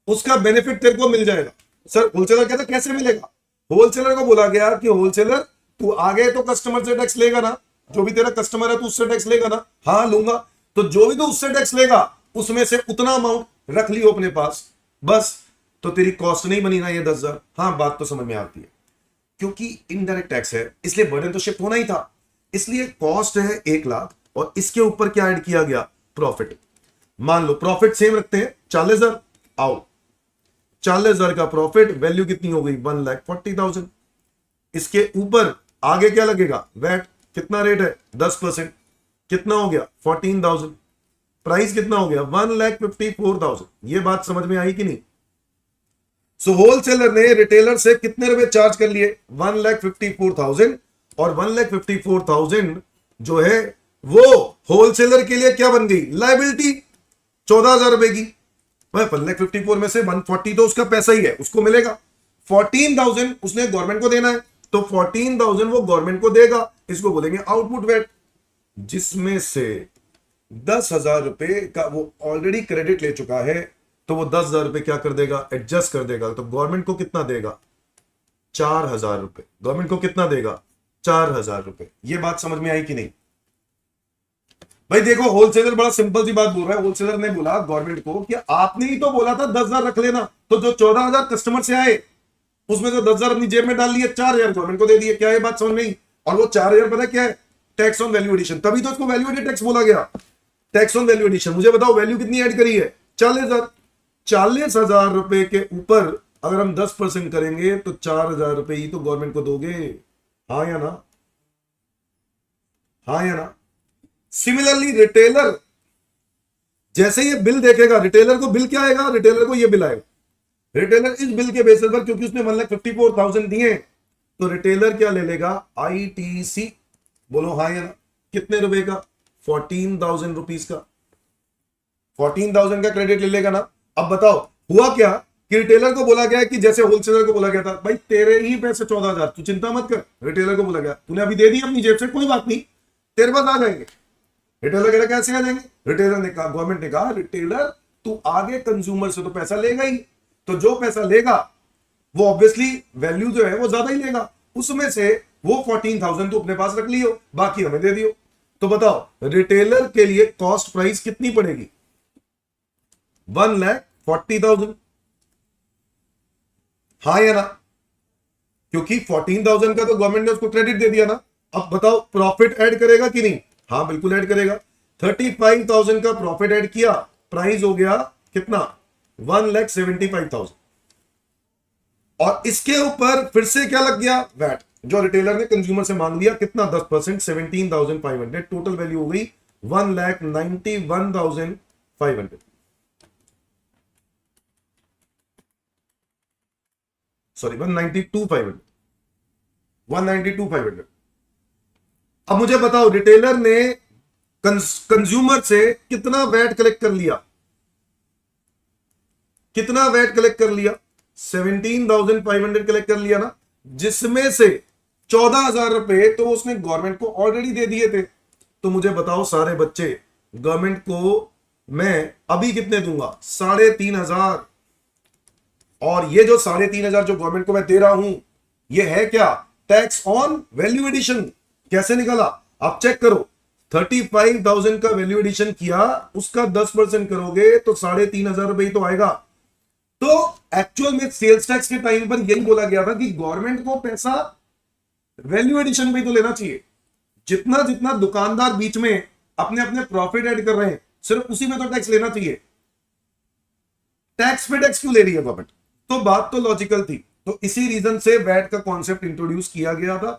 उसका बेनिफिट तेरे को मिल जाएगा। सर होलसेलर कहता कैसे मिलेगा? होलसेलर को बोला गया कि होलसेलर तू आगे तो कस्टमर से टैक्स लेगा ना, जो भी तेरा कस्टमर है तू उससे टैक्स लेगा ना? हाँ लूंगा। तो जो भी तू उससे टैक्स लेगा उसमें से उतना अमाउंट रख लियो अपने पास, बस। तो तेरी कॉस्ट नहीं बनी ना ये 10,000। हाँ बात तो समझ में आती है, क्योंकि इनडायरेक्ट टैक्स है इसलिए बर्डन तो शिफ्ट होना ही था। इसलिए कॉस्ट है 1,00,000 और इसके ऊपर क्या ऐड किया गया? प्रॉफिट। मान लो प्रॉफिट सेम रखते हैं 40,000। आओ 40,000 का प्रॉफिट, वैल्यू कितनी हो गई? 1,40,000। इसके ऊपर आगे क्या लगेगा? वैट। कितना रेट है? 10%। कितना हो गया? 14,000। प्राइस कितना हो गया? 1,54,000। ये बात समझ में आई कि नहीं? सो होलसेलर ने रिटेलर से कितने रुपए चार्ज कर लिए? 1,54,000। और 1,54,000 जो है वो होलसेलर के लिए क्या बन गई? लायबिलिटी 14,000 रुपए की। 1,54,000 में से 140 तो उसका पैसा ही है, उसको मिलेगा। 14,000 उसने गवर्नमेंट को देना है, तो 14,000 वो गवर्नमेंट को देगा। इसको बोलेंगे आउटपुट वैट, जिसमें से 10,000 रुपए का वो ऑलरेडी क्रेडिट ले चुका है, तो वो 10,000 रुपए क्या कर देगा? एडजस्ट कर देगा। तो गवर्नमेंट को कितना देगा? 4,000 रुपए। गवर्नमेंट को कितना देगा? 4,000 रुपए। ये बात समझ में आई कि नहीं? भाई देखो होलसेलर बड़ा सिंपल सी बात बोल रहा है। होलसेलर ने बोला गवर्नमेंट को कि आपने ही तो बोला था 10,000 रख लेना, तो जो 14,000 कस्टमर से आए उसमें से 10,000 अपनी जेब में डाल लिए, 4,000 गवर्नमेंट को दे दिए। क्या ये बात समझ में आई? और वो 4,000 पता क्या है? Tax on value addition. तभी तो इसको वैल्यू एडेड टैक्स बोला गया, टैक्स ऑन वैल्यू एडिशन। मुझे बताओ वैल्यू कितनी ऐड करी है? 40,000। 40,000 रुपए के ऊपर अगर हम 10% करेंगे तो 4,000 रुपए ही तो गवर्नमेंट को दोगे। हाँ या ना? हाँ या ना? सिमिलरली रिटेलर जैसे ये बिल देखेगा, रिटेलर को बिल क्या आएगा? रिटेलर को ये बिल आएगा। रिटेलर इस बिल के बेसिस पर, क्योंकि उसने 1,54,000 दिए, तो रिटेलर क्या ले लेगा? आईटीसी। बोलो हाँ या ना? कितने रुपए का? 14,000 रुपीज का। 14,000 का क्रेडिट ले लेगा ना। अब बताओ हुआ क्या कि रिटेलर को बोला गया कि जैसे होलसेलर को बोला गया था भाई तेरे ही पैसे 14,000, तू चिंता मत कर। रिटेलर को बोला गया तूने अभी दे दी अपनी जेब से, कोई बात नहीं, तेरे पास आ जाएंगे। रिटेलर कह रहा कैसे आ जाएंगे? रिटेलर ने कहा, गवर्नमेंट ने कहा रिटेलर तू आगे कंज्यूमर से तो पैसा लेगा ही, तो जो पैसा लेगा वो ऑब्वियसली वैल्यू जो है वो ज्यादा ही लेगा। उसमें से वो 14,000 तो अपने पास रख लियो, बाकी हमें दे दियो। तो बताओ रिटेलर के लिए कॉस्ट प्राइस कितनी पड़ेगी? 1,40,000। हाँ या ना? क्योंकि 14,000 का तो गवर्नमेंट ने उसको क्रेडिट दे दिया ना। अब बताओ प्रॉफिट ऐड करेगा कि नहीं? हाँ बिल्कुल ऐड करेगा। 35,000 का प्रॉफिट ऐड किया, प्राइस हो गया कितना? 1,75,000। और इसके ऊपर फिर से क्या लग गया? वैट, जो रिटेलर ने कंज्यूमर से मांग लिया। कितना? 10%, 17,500। टोटल वैल्यू हो गई 1,91,500। सॉरी 192,500। 192,500। अब मुझे बताओ रिटेलर ने कंज्यूमर से कितना वैट कलेक्ट कर लिया? कितना वैट कलेक्ट कर लिया? 17,500 कलेक्ट कर लिया ना, जिसमें से 14,000 रुपए तो उसने गवर्नमेंट को ऑलरेडी दे दिए थे। तो मुझे बताओ सारे बच्चे, गवर्नमेंट को मैं अभी कितने दूंगा? 3,500। और ये जो 3,500 जो गवर्नमेंट को मैं दे रहा हूं, ये है क्या? Tax on value addition. कैसे निकाला आप चेक करो। 35,000 का वैल्यू एडिशन किया, उसका 10% करोगे तो 3,500 रुपए ही तो आएगा। तो एक्चुअल में सेल्स टैक्स के टाइम पर यही बोला गया था कि गवर्नमेंट को पैसा वैल्यू एडिशन पे तो लेना चाहिए। जितना जितना दुकानदार बीच में अपने अपने प्रॉफिट ऐड कर रहे हैं, सिर्फ उसी में तो टैक्स लेना चाहिए। टैक्स पे टैक्स क्यों ले रही है गवर्नमेंट? तो बात तो लॉजिकल थी। तो इसी रीजन से वैट का कॉन्सेप्ट इंट्रोड्यूस किया गया था।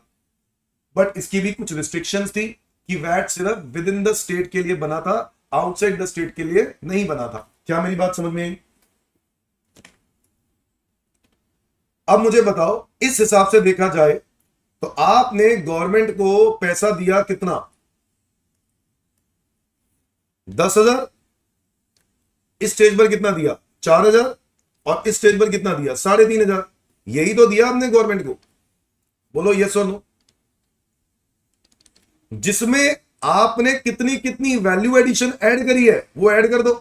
बट इसकी भी कुछ रिस्ट्रिक्शंस थी कि वैट सिर्फ विद इन द स्टेट के लिए बना था, आउटसाइड द स्टेट के लिए नहीं बना था। क्या मेरी बात समझ में आई? अब मुझे बताओ, इस हिसाब से देखा जाए तो आपने गवर्नमेंट को पैसा दिया कितना? 10,000। इस स्टेज पर कितना दिया? 4,000। और इस स्टेज पर कितना दिया? 3,500। यही तो दिया आपने गवर्नमेंट को। बोलो यस और नो। जिसमें आपने कितनी कितनी वैल्यू एडिशन ऐड करी है वो ऐड कर दो।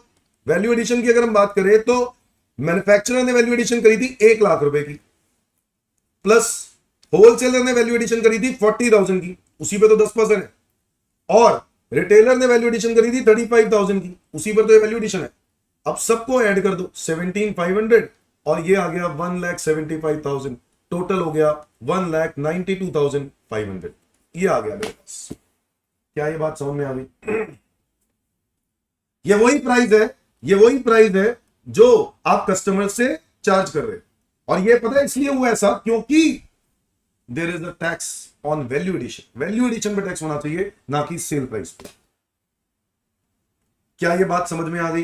वैल्यू एडिशन की अगर हम बात करें तो मैन्युफैक्चरर ने वैल्यू एडिशन करी थी 1 लाख रुपए की, प्लस होलसेलर ने वैल्यू एडिशन करी थी 40,000 की, उसी पे तो 10% है। और रिटेलर ने वैल्यू एडिशन करी थी 35,000 की, उसी पर तो ये वैल्यू एडिशन है। अब सबको ऐड कर दो 17,500 और ये आ गया 1,75,000। टोटल हो गया 1,92,500। ये आ गया मेरे पास। क्या ये बात समझ में आ गई? ये वही प्राइस है, ये वही प्राइस है जो आप कस्टमर से चार्ज कर रहे हैं। और ये पता है इसलिए हुआ ऐसा क्योंकि there is the tax on value addition. Value addition पे टैक्स होना चाहिए, ना कि सेल प्राइस पे। क्या ये बात समझ में आ गई?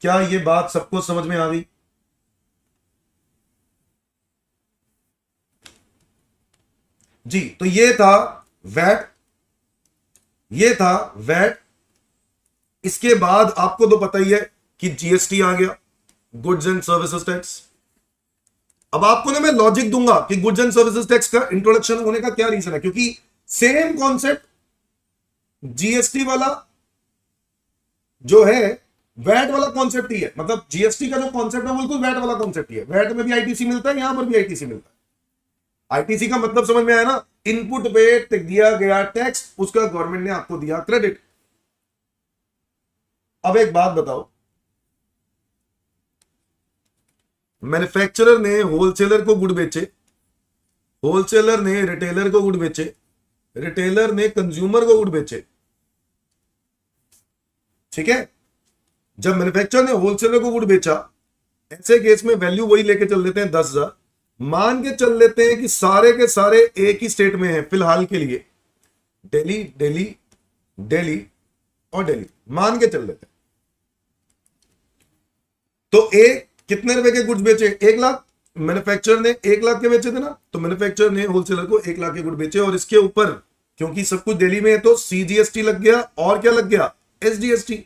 क्या ये बात सबको समझ में आ गई? जी, तो ये था वैट, ये था वैट। इसके बाद आपको तो पता ही है कि जीएसटी आ गया, गुड्स एंड सर्विसेज टैक्स। अब आपको ना मैं लॉजिक दूंगा कि गुड्स एंड सर्विसेज टैक्स का इंट्रोडक्शन होने का क्या रीजन है, क्योंकि सेम कॉन्सेप्ट जीएसटी वाला जो है वैट वाला कॉन्सेप्ट ही है। मतलब जीएसटी का जो कॉन्सेप्ट है बिल्कुल वैट वाला कॉन्सेप्ट ही है। वैट में भी आईटीसी मिलता है, यहां पर भी आईटीसी मिलता है। आईटीसी का मतलब समझ में आया ना? इनपुट पे दिया गया टैक्स, उसका गवर्नमेंट ने आपको दिया क्रेडिट। अब एक बात बताओ, मैन्युफैक्चरर ने होलसेलर को गुड बेचे, होलसेलर ने रिटेलर को गुड बेचे, रिटेलर ने कंज्यूमर को गुड बेचे। ठीक है? जब मैन्युफैक्चरर ने होलसेलर को गुड बेचा, ऐसे केस में वैल्यू वही लेके चल लेते हैं 10,000। मान के चल लेते हैं कि सारे के सारे एक ही स्टेट में हैं फिलहाल के लिए, दिल्ली, दिल्ली, दिल्ली और दिल्ली, मान के चल लेते हैं। तो एक कितने रुपए के गुड्स बेचे? 1 लाख। मैन्युफैक्चरर ने 1 लाख के बेचे थे ना, तो मैन्युफैक्चरर ने होलसेलर को 1 लाख के गुड बेचे। और इसके ऊपर क्योंकि सब कुछ दिल्ली में है तो सीजीएसटी लग गया, और क्या लग गया? एसजीएसटी।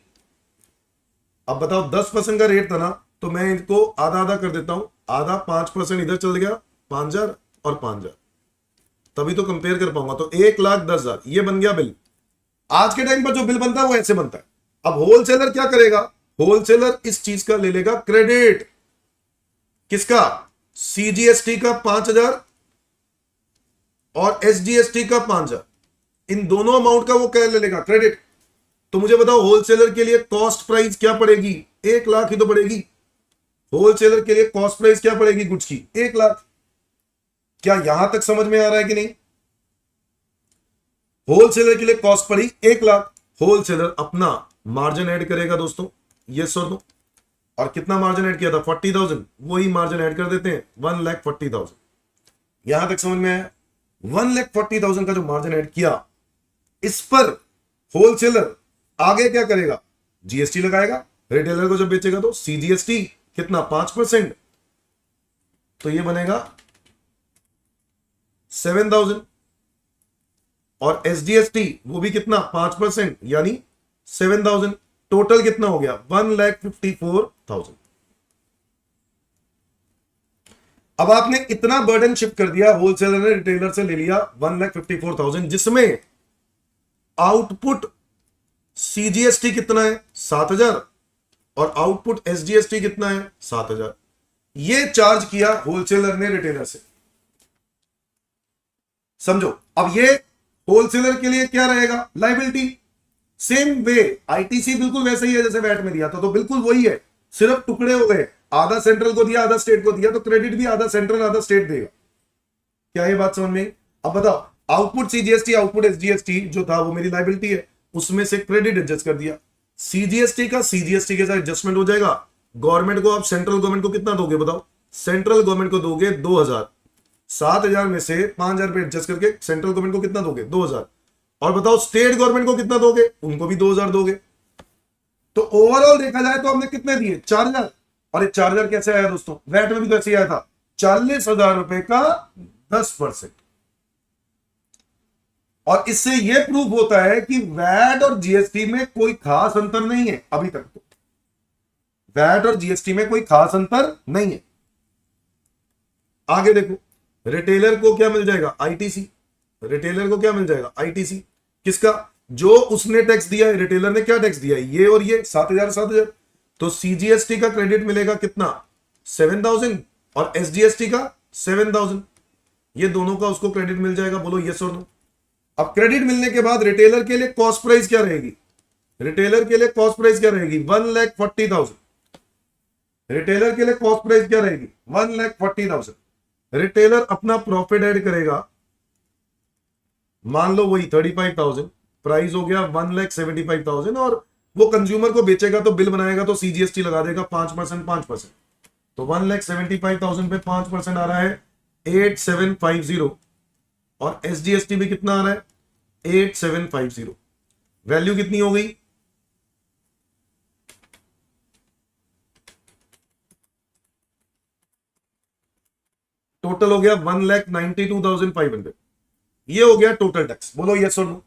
अब बताओ 10% का रेट था ना, तो मैं इनको आधा आधा कर देता हूं। आधा 5% इधर चल गया, 5,000 और 5,000, तभी तो कंपेयर कर पाऊंगा। तो 1,10,000 ये बन गया बिल। आज के टाइम पर जो बिल बनता है वो ऐसे बनता है। अब होलसेलर क्या करेगा? होलसेलर इस चीज का ले लेगा क्रेडिट। किसका? सीजीएसटी का 5,000 और एसजीएसटी का 5,000। इन दोनों अमाउंट का वो क्या ले लेगा? क्रेडिट। तो मुझे बताओ होलसेलर के लिए कॉस्ट प्राइस क्या पड़ेगी? 1 लाख ही तो पड़ेगी। होलसेलर के लिए कॉस्ट प्राइस क्या पड़ेगी गुड्स की? 1 लाख। क्या यहां तक समझ में आ रहा है कि नहीं? होलसेलर के लिए कॉस्ट पड़ी 1 लाख। होलसेलर अपना मार्जिन ऐड करेगा दोस्तों, यस और नो। और कितना मार्जिन ऐड किया था? 40,000। वही मार्जिन ऐड कर देते हैं, 1,40,000। यहां तक समझ में आया? 1,40,000 का जो मार्जिन ऐड किया, इस पर होलसेलर आगे क्या करेगा? जीएसटी लगाएगा। रिटेलर को जब बेचेगा तो सीजीएसटी कितना? 5%। तो ये बनेगा 7,000। और एसजीएसटी वो भी कितना? 5%, यानी 7,000। टोटल कितना हो गया? 1,54,000। अब आपने इतना बर्डन शिफ्ट कर दिया, होलसेलर ने रिटेलर से ले लिया 1,54,000, जिसमें आउटपुट सीजीएसटी कितना है 7,000 और आउटपुट एसजीएसटी कितना है 7,000। ये चार्ज किया होलसेलर ने रिटेलर से। समझो, अब ये होलसेलर के लिए क्या रहेगा, लायबिलिटी। सेम वे आईटीसी बिल्कुल वैसे ही है जैसे वैट में दिया था, तो बिल्कुल वही है, सिर्फ टुकड़े हो गए, आधा सेंट्रल को दिया आधा स्टेट को दिया, तो क्रेडिट भी आधा सेंट्रल आधा स्टेट देगा। क्या ये बात समझ में? अब बताओ, आउटपुट सीजीएसटी आउटपुट एसजीएसटी जो था वो मेरी लायबिलिटी है, उसमें से क्रेडिट एडजस्ट कर दिया, सीजीएसटी का सीजीएसटी के साथ एडजस्टमेंट हो जाएगा। गवर्नमेंट को, आप सेंट्रल गवर्नमेंट को कितना दोगे बताओ? सेंट्रल गवर्नमेंट को दोगे 2,000, 7,000 में से 5,000 रुपए एडजस्ट करके सेंट्रल गवर्नमेंट को कितना दोगे? 2,000। और बताओ स्टेट गवर्नमेंट को कितना दोगे? उनको भी 2,000 दोगे। तो ओवरऑल देखा जाए तो हमने कितने दिए? 4,000। और ये 4,000 कैसे आया दोस्तों? वैट में भी तो ऐसे आया था, 40,000 रुपए का 10%। और इससे यह प्रूफ होता है कि वैट और जीएसटी में कोई खास अंतर नहीं है। अभी तक तो वैट और जीएसटी में कोई खास अंतर नहीं है। आगे देखो, रिटेलर को क्या मिल जाएगा? आईटीसी। रिटेलर को क्या मिल जाएगा? आईटीसी। किसका? जो उसने टैक्स दिया है, रिटेलर ने क्या टैक्स दिया है? ये और ये 7,000 7,000। तो सीजीएसटी का क्रेडिट मिलेगा कितना? 7,000 और एसजीएसटी का 7,000। ये दोनों का उसको क्रेडिट मिल जाएगा। बोलो यस और नो। अब क्रेडिट मिलने के बाद रिटेलर के लिए कॉस्ट प्राइस क्या रहेगी? रिटेलर के लिए कॉस्ट प्राइस क्या रहेगी? 1,40,000। रिटेलर के लिए कॉस्ट प्राइस क्या रहेगी? 1,40,000। रिटेलर अपना प्रॉफिट ऐड करेगा, मान लो वही 35,000, प्राइस हो गया 1,75,000, और वो कंज्यूमर को बेचेगा तो बिल बनाएगा तो सीजीएसटी लगा देगा 5%। 5%, तो 1,75,000 पे 5% आ रहा है 8,750, और एसजीएसटी भी कितना आ रहा है? 8,750। वैल्यू कितनी हो गई? टोटल हो गया 1,92,500। ये हो गया टोटल टैक्स। बोलो यस और नो।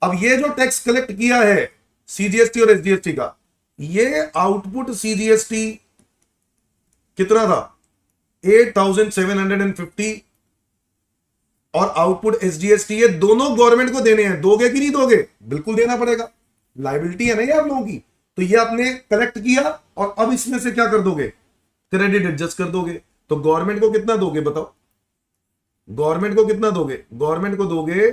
अब ये जो टैक्स कलेक्ट किया है सीजीएसटी और एसजीएसटी का, ये आउटपुट सीजीएसटी कितना था? 8,750, और आउटपुट एसजीएसटी, ये दोनों गवर्नमेंट को देने हैं। दोगे कि नहीं दोगे? बिल्कुल देना पड़ेगा, लायबिलिटी है ना ये आप लोगों की। तो ये आपने कलेक्ट किया और अब इसमें से क्या कर दोगे? क्रेडिट एडजस्ट कर दोगे। तो गवर्नमेंट को कितना दोगे बताओ? गवर्नमेंट को कितना दोगे? गवर्नमेंट को दोगे,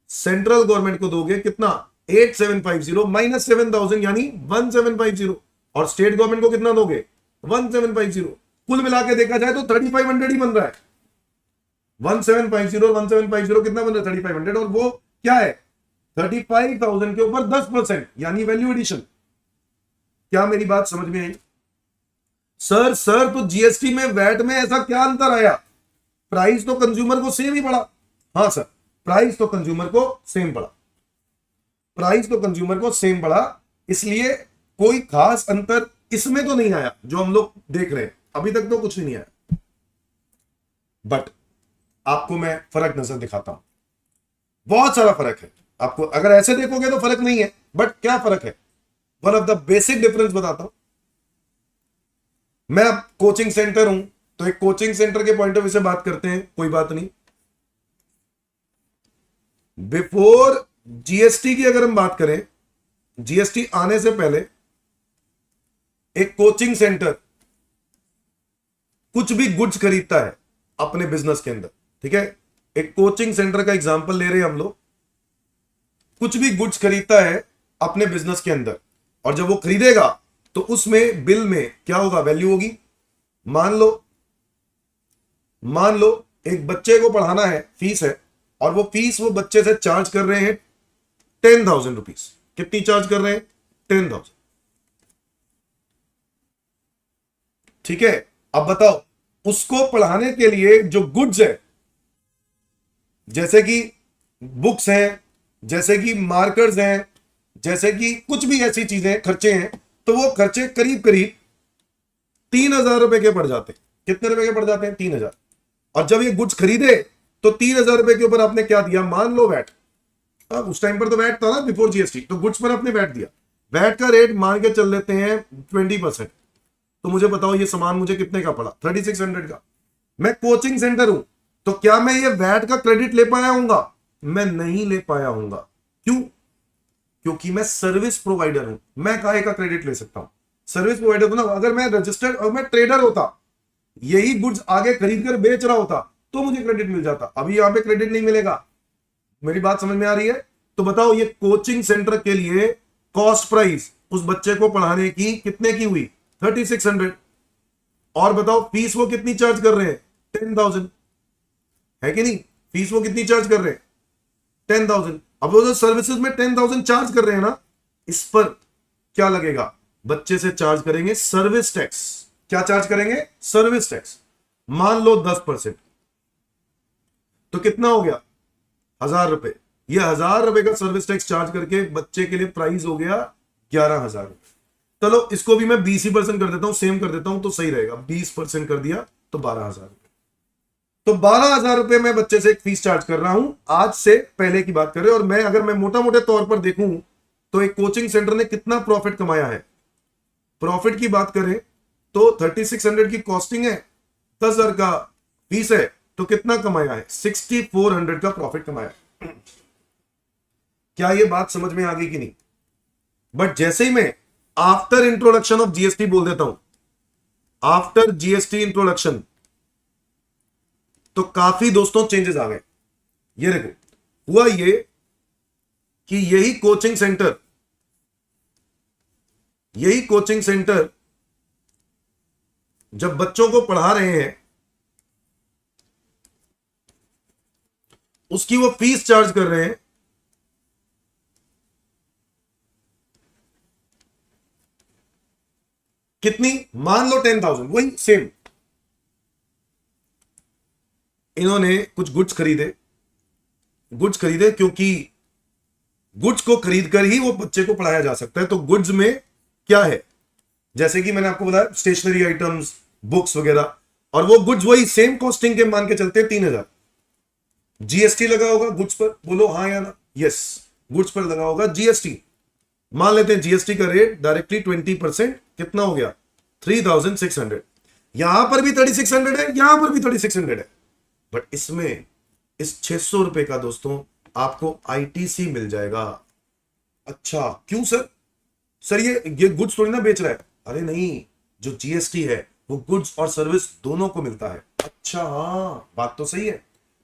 सेंट्रल गवर्नमेंट को दोगे कितना? 8,750 माइनस 7,000 यानी 1,750, और स्टेट गवर्नमेंट को कितना दोगे? 1,750। कुल मिला के देखा जाए तो 3,500 ही बन रहा है। 1,750 और 1,750 कितना बन रहा है? 3,500। और वो क्या है? 35,000 के ऊपर 10% यानी वैल्यू एडिशन। क्या मेरी बात समझ में आई? सर तो जीएसटी में वैट में ऐसा क्या अंतर आया? प्राइस तो कंज्यूमर को सेम ही पड़ा। हाँ सर, प्राइस तो कंज्यूमर को सेम पड़ा, प्राइस तो कंज्यूमर को सेम पड़ा, इसलिए कोई खास अंतर इसमें तो नहीं आया जो हम लोग देख रहे हैं। अभी तक तो कुछ नहीं आया, बट आपको मैं फर्क नजर दिखाता हूं। बहुत सारा फर्क है। आपको अगर ऐसे देखोगे तो फर्क नहीं है, बट क्या फर्क है? One of the basic difference बताता हूं। मैं अब कोचिंग सेंटर हूं, तो एक कोचिंग सेंटर के पॉइंट ऑफ व्यू से बात करते हैं, कोई बात नहीं। बिफोर जीएसटी की अगर हम बात करें, जीएसटी आने से पहले एक कोचिंग सेंटर कुछ भी गुड्स खरीदता है अपने बिजनेस के अंदर, ठीक है? एक कोचिंग सेंटर का एग्जांपल ले रहे हैं हम लोग। कुछ भी गुड्स खरीदता है अपने बिजनेस के अंदर, और जब वो खरीदेगा तो उसमें बिल में क्या होगा? वैल्यू होगी। मान लो एक बच्चे को पढ़ाना है, फीस है, और वो फीस वो बच्चे से चार्ज कर रहे हैं 10,000 रुपीज। कितनी चार्ज कर रहे हैं? 10,000। ठीक है, अब बताओ उसको पढ़ाने के लिए जो गुड्स है, जैसे कि बुक्स हैं, जैसे कि मार्कर्स हैं, जैसे कि कुछ भी ऐसी चीजें खर्चे हैं, तो वो खर्चे करीब करीब 3,000 रुपए के पड़ जाते हैं। कितने रुपए के पड़ जाते हैं? 3,000। और जब ये गुड्स खरीदे तो 3,000 रुपए के ऊपर आपने क्या दिया? मान लो वैट। उस टाइम पर तो वैट था ना, बिफोर जीएसटी, तो गुड्स पर आपने वैट दिया। वैट का रेट मान के चल लेते हैं 20%। तो मुझे बताओ ये सामान मुझे कितने का पड़ा? 3,600 का। मैं कोचिंग सेंटर हूं, तो क्या मैं ये वैट का क्रेडिट ले पाया हूंगा? मैं नहीं ले पाया हूंगा। क्यों? क्योंकि मैं सर्विस प्रोवाइडर हूं। मैं काहे का क्रेडिट ले सकता हूं? सर्विस प्रोवाइडर हूं ना। अगर मैं रजिस्टर्ड और मैं ट्रेडर होता, यही गुड्स आगे खरीद कर बेच रहा होता, तो मुझे क्रेडिट मिल जाता। अभी यहां पे क्रेडिट नहीं मिलेगा। मेरी बात समझ में आ रही है? तो बताओ, ये कोचिंग सेंटर के लिए कॉस्ट प्राइस उस बच्चे को पढ़ाने की कितने की हुई? 3600। और बताओ फीस वो कितनी चार्ज कर रहे हैं? 10,000, है कि नहीं? फीस वो कितनी चार्ज कर रहे हैं? 10,000। अब वो जो सर्विसेज में 10,000 चार्ज कर रहे हैं ना, इस पर क्या लगेगा? बच्चे से चार्ज करेंगे सर्विस टैक्स। क्या चार्ज करेंगे? Service tax. मान लो 10%, तो कितना हो गया? 1,000 रुपए। ये 1,000 रुपए का सर्विस टैक्स चार्ज करके बच्चे के लिए प्राइस हो गया 11,000 रुपए। चलो इसको भी मैं 20% कर देता हूं, सेम कर देता हूं तो सही रहेगा। 20% कर दिया तो 12,000 रुपए। तो 12,000 रुपए मैं बच्चे से एक फीस चार्ज कर रहा हूं। आज से पहले की बात करें, और मैं अगर मैं मोटा मोटे तौर पर देखूं तो एक कोचिंग सेंटर ने कितना प्रॉफिट कमाया है। प्रॉफिट की बात करें तो 3600 की कॉस्टिंग है, 10,000 का फीस है, तो कितना कमाया है? 6400 का प्रॉफिट कमाया है। क्या ये बात समझ में आ गई कि नहीं? बट जैसे ही मैं आफ्टर इंट्रोडक्शन ऑफ जीएसटी बोल देता हूं, आफ्टर जीएसटी इंट्रोडक्शन, तो काफी दोस्तों चेंजेस आ गए। ये देखो, हुआ ये कि यही कोचिंग सेंटर जब बच्चों को पढ़ा रहे हैं, उसकी वो फीस चार्ज कर रहे हैं कितनी? मान लो 10,000। वही सेम, इन्होंने कुछ गुड्स खरीदे क्योंकि गुड्स को खरीदकर ही वो बच्चे को पढ़ाया जा सकता है। तो गुड्स में क्या है? जैसे कि मैंने आपको बताया, स्टेशनरी आइटम्स, बुक्स वगैरह, और वो गुड्स वही सेम कॉस्टिंग के मान के चलते हैं 3,000। जीएसटी लगा होगा गुड्स पर, बोलो हाँ या ना? यस, गुड्स पर लगा होगा जीएसटी। मान लेते हैं जीएसटी का रेट डायरेक्टली 20%, कितना हो गया? 3,600। यहां पर भी 3,600 है, यहां पर भी 3,600 है। बट इसमें इस 600 रुपए का दोस्तों आपको आईटीसी मिल जाएगा। अच्छा, क्यों सर? सर ये गुड्स थोड़ी ना बेच रहा है। अरे नहीं, जो जीएसटी है वो गुड्स और सर्विस दोनों को मिलता है। अच्छा हाँ, बात तो सही है।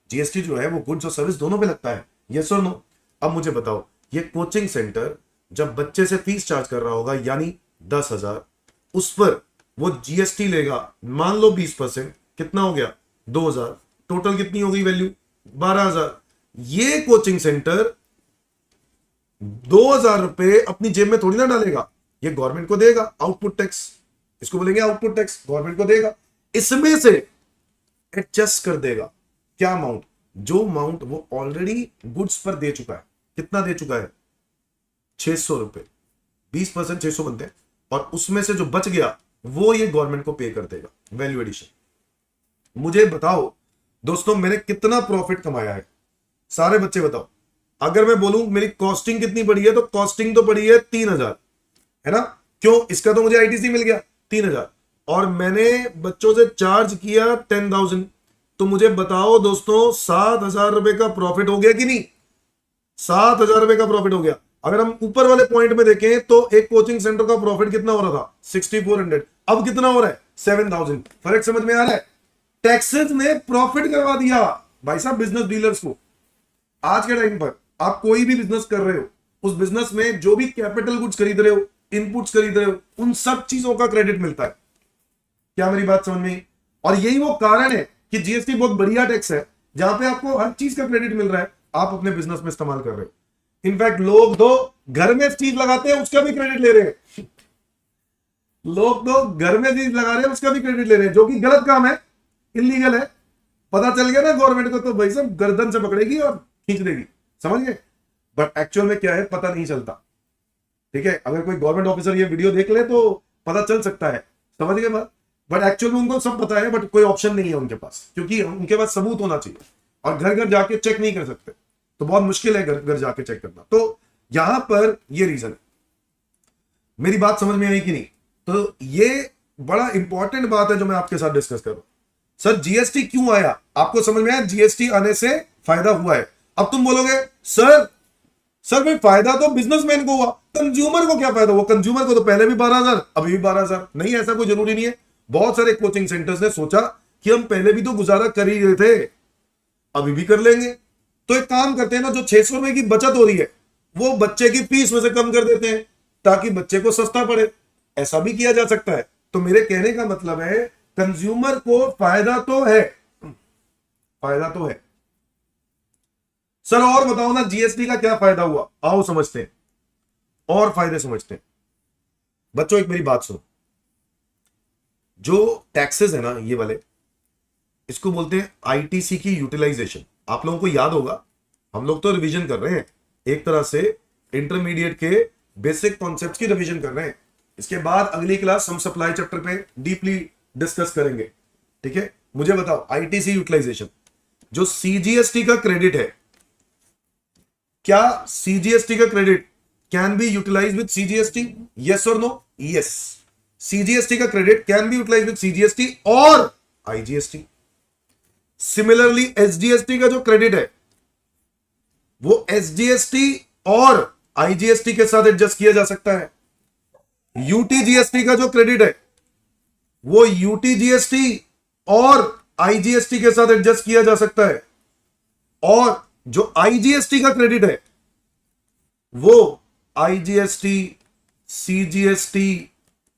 जीएसटी जो है वो गुड्स और सर्विस दोनों पे लगता है। यस और नो? अब मुझे बताओ, ये कोचिंग सेंटर जब बच्चे से फीस चार्ज कर रहा होगा, यानी 10,000, उस पर वो जीएसटी लेगा, मान लो 20%, कितना हो गया? 2,000। टोटल कितनी हो गई वैल्यू? 12,000। ये कोचिंग सेंटर 2,000 रुपए अपनी जेब में थोड़ी ना डालेगा, ये गवर्नमेंट को देगा। आउटपुट टैक्स, इसको बोलेंगे आउटपुट टैक्स, गवर्नमेंट को देगा। इसमें से एडजस्ट कर देगा क्या अमाउंट? जो अमाउंट वो ऑलरेडी गुड्स पर दे चुका है। कितना दे चुका है? 600 रुपए। 20% 600 बनते हैं, और उसमें से जो बच गया वो ये गवर्नमेंट को पे कर देगा, वैल्यू एडिशन। मुझे बताओ दोस्तों, मैंने कितना प्रॉफिट कमाया है? सारे बच्चे बताओ। अगर मैं बोलूं मेरी कॉस्टिंग कितनी पड़ी है, तो कॉस्टिंग तो पड़ी है 3,000, है ना? क्यों? इसका तो मुझे आईटीसी मिल गया 3,000, और मैंने बच्चों से चार्ज किया 10,000। तो मुझे बताओ दोस्तों, 7,000 रुपए का प्रॉफिट हो गया कि नहीं? 7,000 रुपए का प्रॉफिट हो गया। अगर हम ऊपर वाले पॉइंट में देखें तो एक कोचिंग सेंटर का प्रॉफिट कितना हो रहा था? 6,400। अब कितना हो रहा है? 7,000। फर्क समझ में आ रहा है? टैक्सेस ने प्रॉफिट करवा दिया भाई साहब बिजनेस डीलर्स को। आज के टाइम पर आप कोई भी बिजनेस कर रहे हो, उस बिजनेस में जो भी कैपिटल गुड्स खरीद रहे हो, इनपुट्स खरीद रहे हो, उन सब चीजों का क्रेडिट मिलता है। क्या मेरी बात समझ में? और यही वो कारण है कि जीएसटी बहुत बढ़िया टैक्स है, जहां पे आपको हर चीज का क्रेडिट मिल रहा है, आप अपने बिजनेस में इस्तेमाल कर रहे हो। इनफैक्ट लोग तो घर में चीज लगाते हैं, उसका भी क्रेडिट ले रहे हैं। लोग तो घर में चीज लगा रहे हैं, उसका भी क्रेडिट ले रहे हैं, जो कि गलत काम है, इलीगल है। पता चल गया ना गवर्नमेंट को, तो भाई साहब गर्दन से पकड़ेगी और खींच देगी। समझ गए? बट एक्चुअल में क्या है पता नहीं चलता। ठीक है, अगर कोई गवर्नमेंट ऑफिसर ये वीडियो देख ले तो पता चल सकता है। समझ गए बात? बट एक्चुअल में उनको सब पता है, बट कोई ऑप्शन नहीं है उनके पास, क्योंकि उनके पास सबूत होना चाहिए, और घर घर जाके चेक नहीं कर सकते, तो बहुत मुश्किल है घर घर जाके चेक करना। तो यहां पर ये रीजन है। मेरी बात समझ में आई कि नहीं? तो ये बड़ा इंपॉर्टेंट बात है जो मैं आपके साथ डिस्कस कर रहा हूं। सर जीएसटी क्यों आया, आपको समझ में आया, जीएसटी आने से फायदा हुआ है। अब तुम बोलोगे सर भाई फायदा तो बिजनेसमैन को हुआ, कंज्यूमर को क्या फायदा हुआ, कंज्यूमर को तो पहले भी 12,000 अभी भी 12,000। नहीं, ऐसा कोई जरूरी नहीं है। बहुत सारे कोचिंग सेंटर्स ने सोचा कि हम पहले भी तो गुजारा कर ही रहे थे, अभी भी कर लेंगे, तो एक काम करते हैं ना, जो 600 रुपए की बचत हो रही है वो बच्चे की फीस में से कम कर देते हैं ताकि बच्चे को सस्ता पड़े। ऐसा भी किया जा सकता है। तो मेरे कहने का मतलब है कंज्यूमर को फायदा तो है, फायदा तो है। सर और बताओ ना जीएसटी का क्या फायदा हुआ, आओ समझते हैं और फायदे समझते हैं। बच्चों एक मेरी बात सुनो, जो टैक्सेस है ना ये वाले, इसको बोलते हैं आईटीसी की यूटिलाइजेशन। आप लोगों को याद होगा, हम लोग तो रिवीजन कर रहे हैं, एक तरह से इंटरमीडिएट के बेसिक कॉन्सेप्ट्स की रिवीजन कर रहे हैं। इसके बाद अगली क्लास हम सप्लाई चैप्टर पे डीपली डिस्कस करेंगे, ठीक है। मुझे बताओ आईटीसी यूटिलाइजेशन, जो सीजीएसटी का क्रेडिट है, क्या सीजीएसटी का credit can be utilise with CGST, yes और नो? यस, सीजीएसटी का credit can be utilise with CGST और आईजीएसटी। सिमिलरली एसजीएसटी का जो क्रेडिट है वो एसजीएसटी और आईजीएसटी के साथ एडजस्ट किया जा सकता है। यूटीजीएसटी का जो क्रेडिट है वो यूटीजीएसटी और आईजीएसटी के साथ एडजस्ट किया जा सकता है, और जो आईजीएसटी का क्रेडिट है वो आईजीएसटी, सीजीएसटी,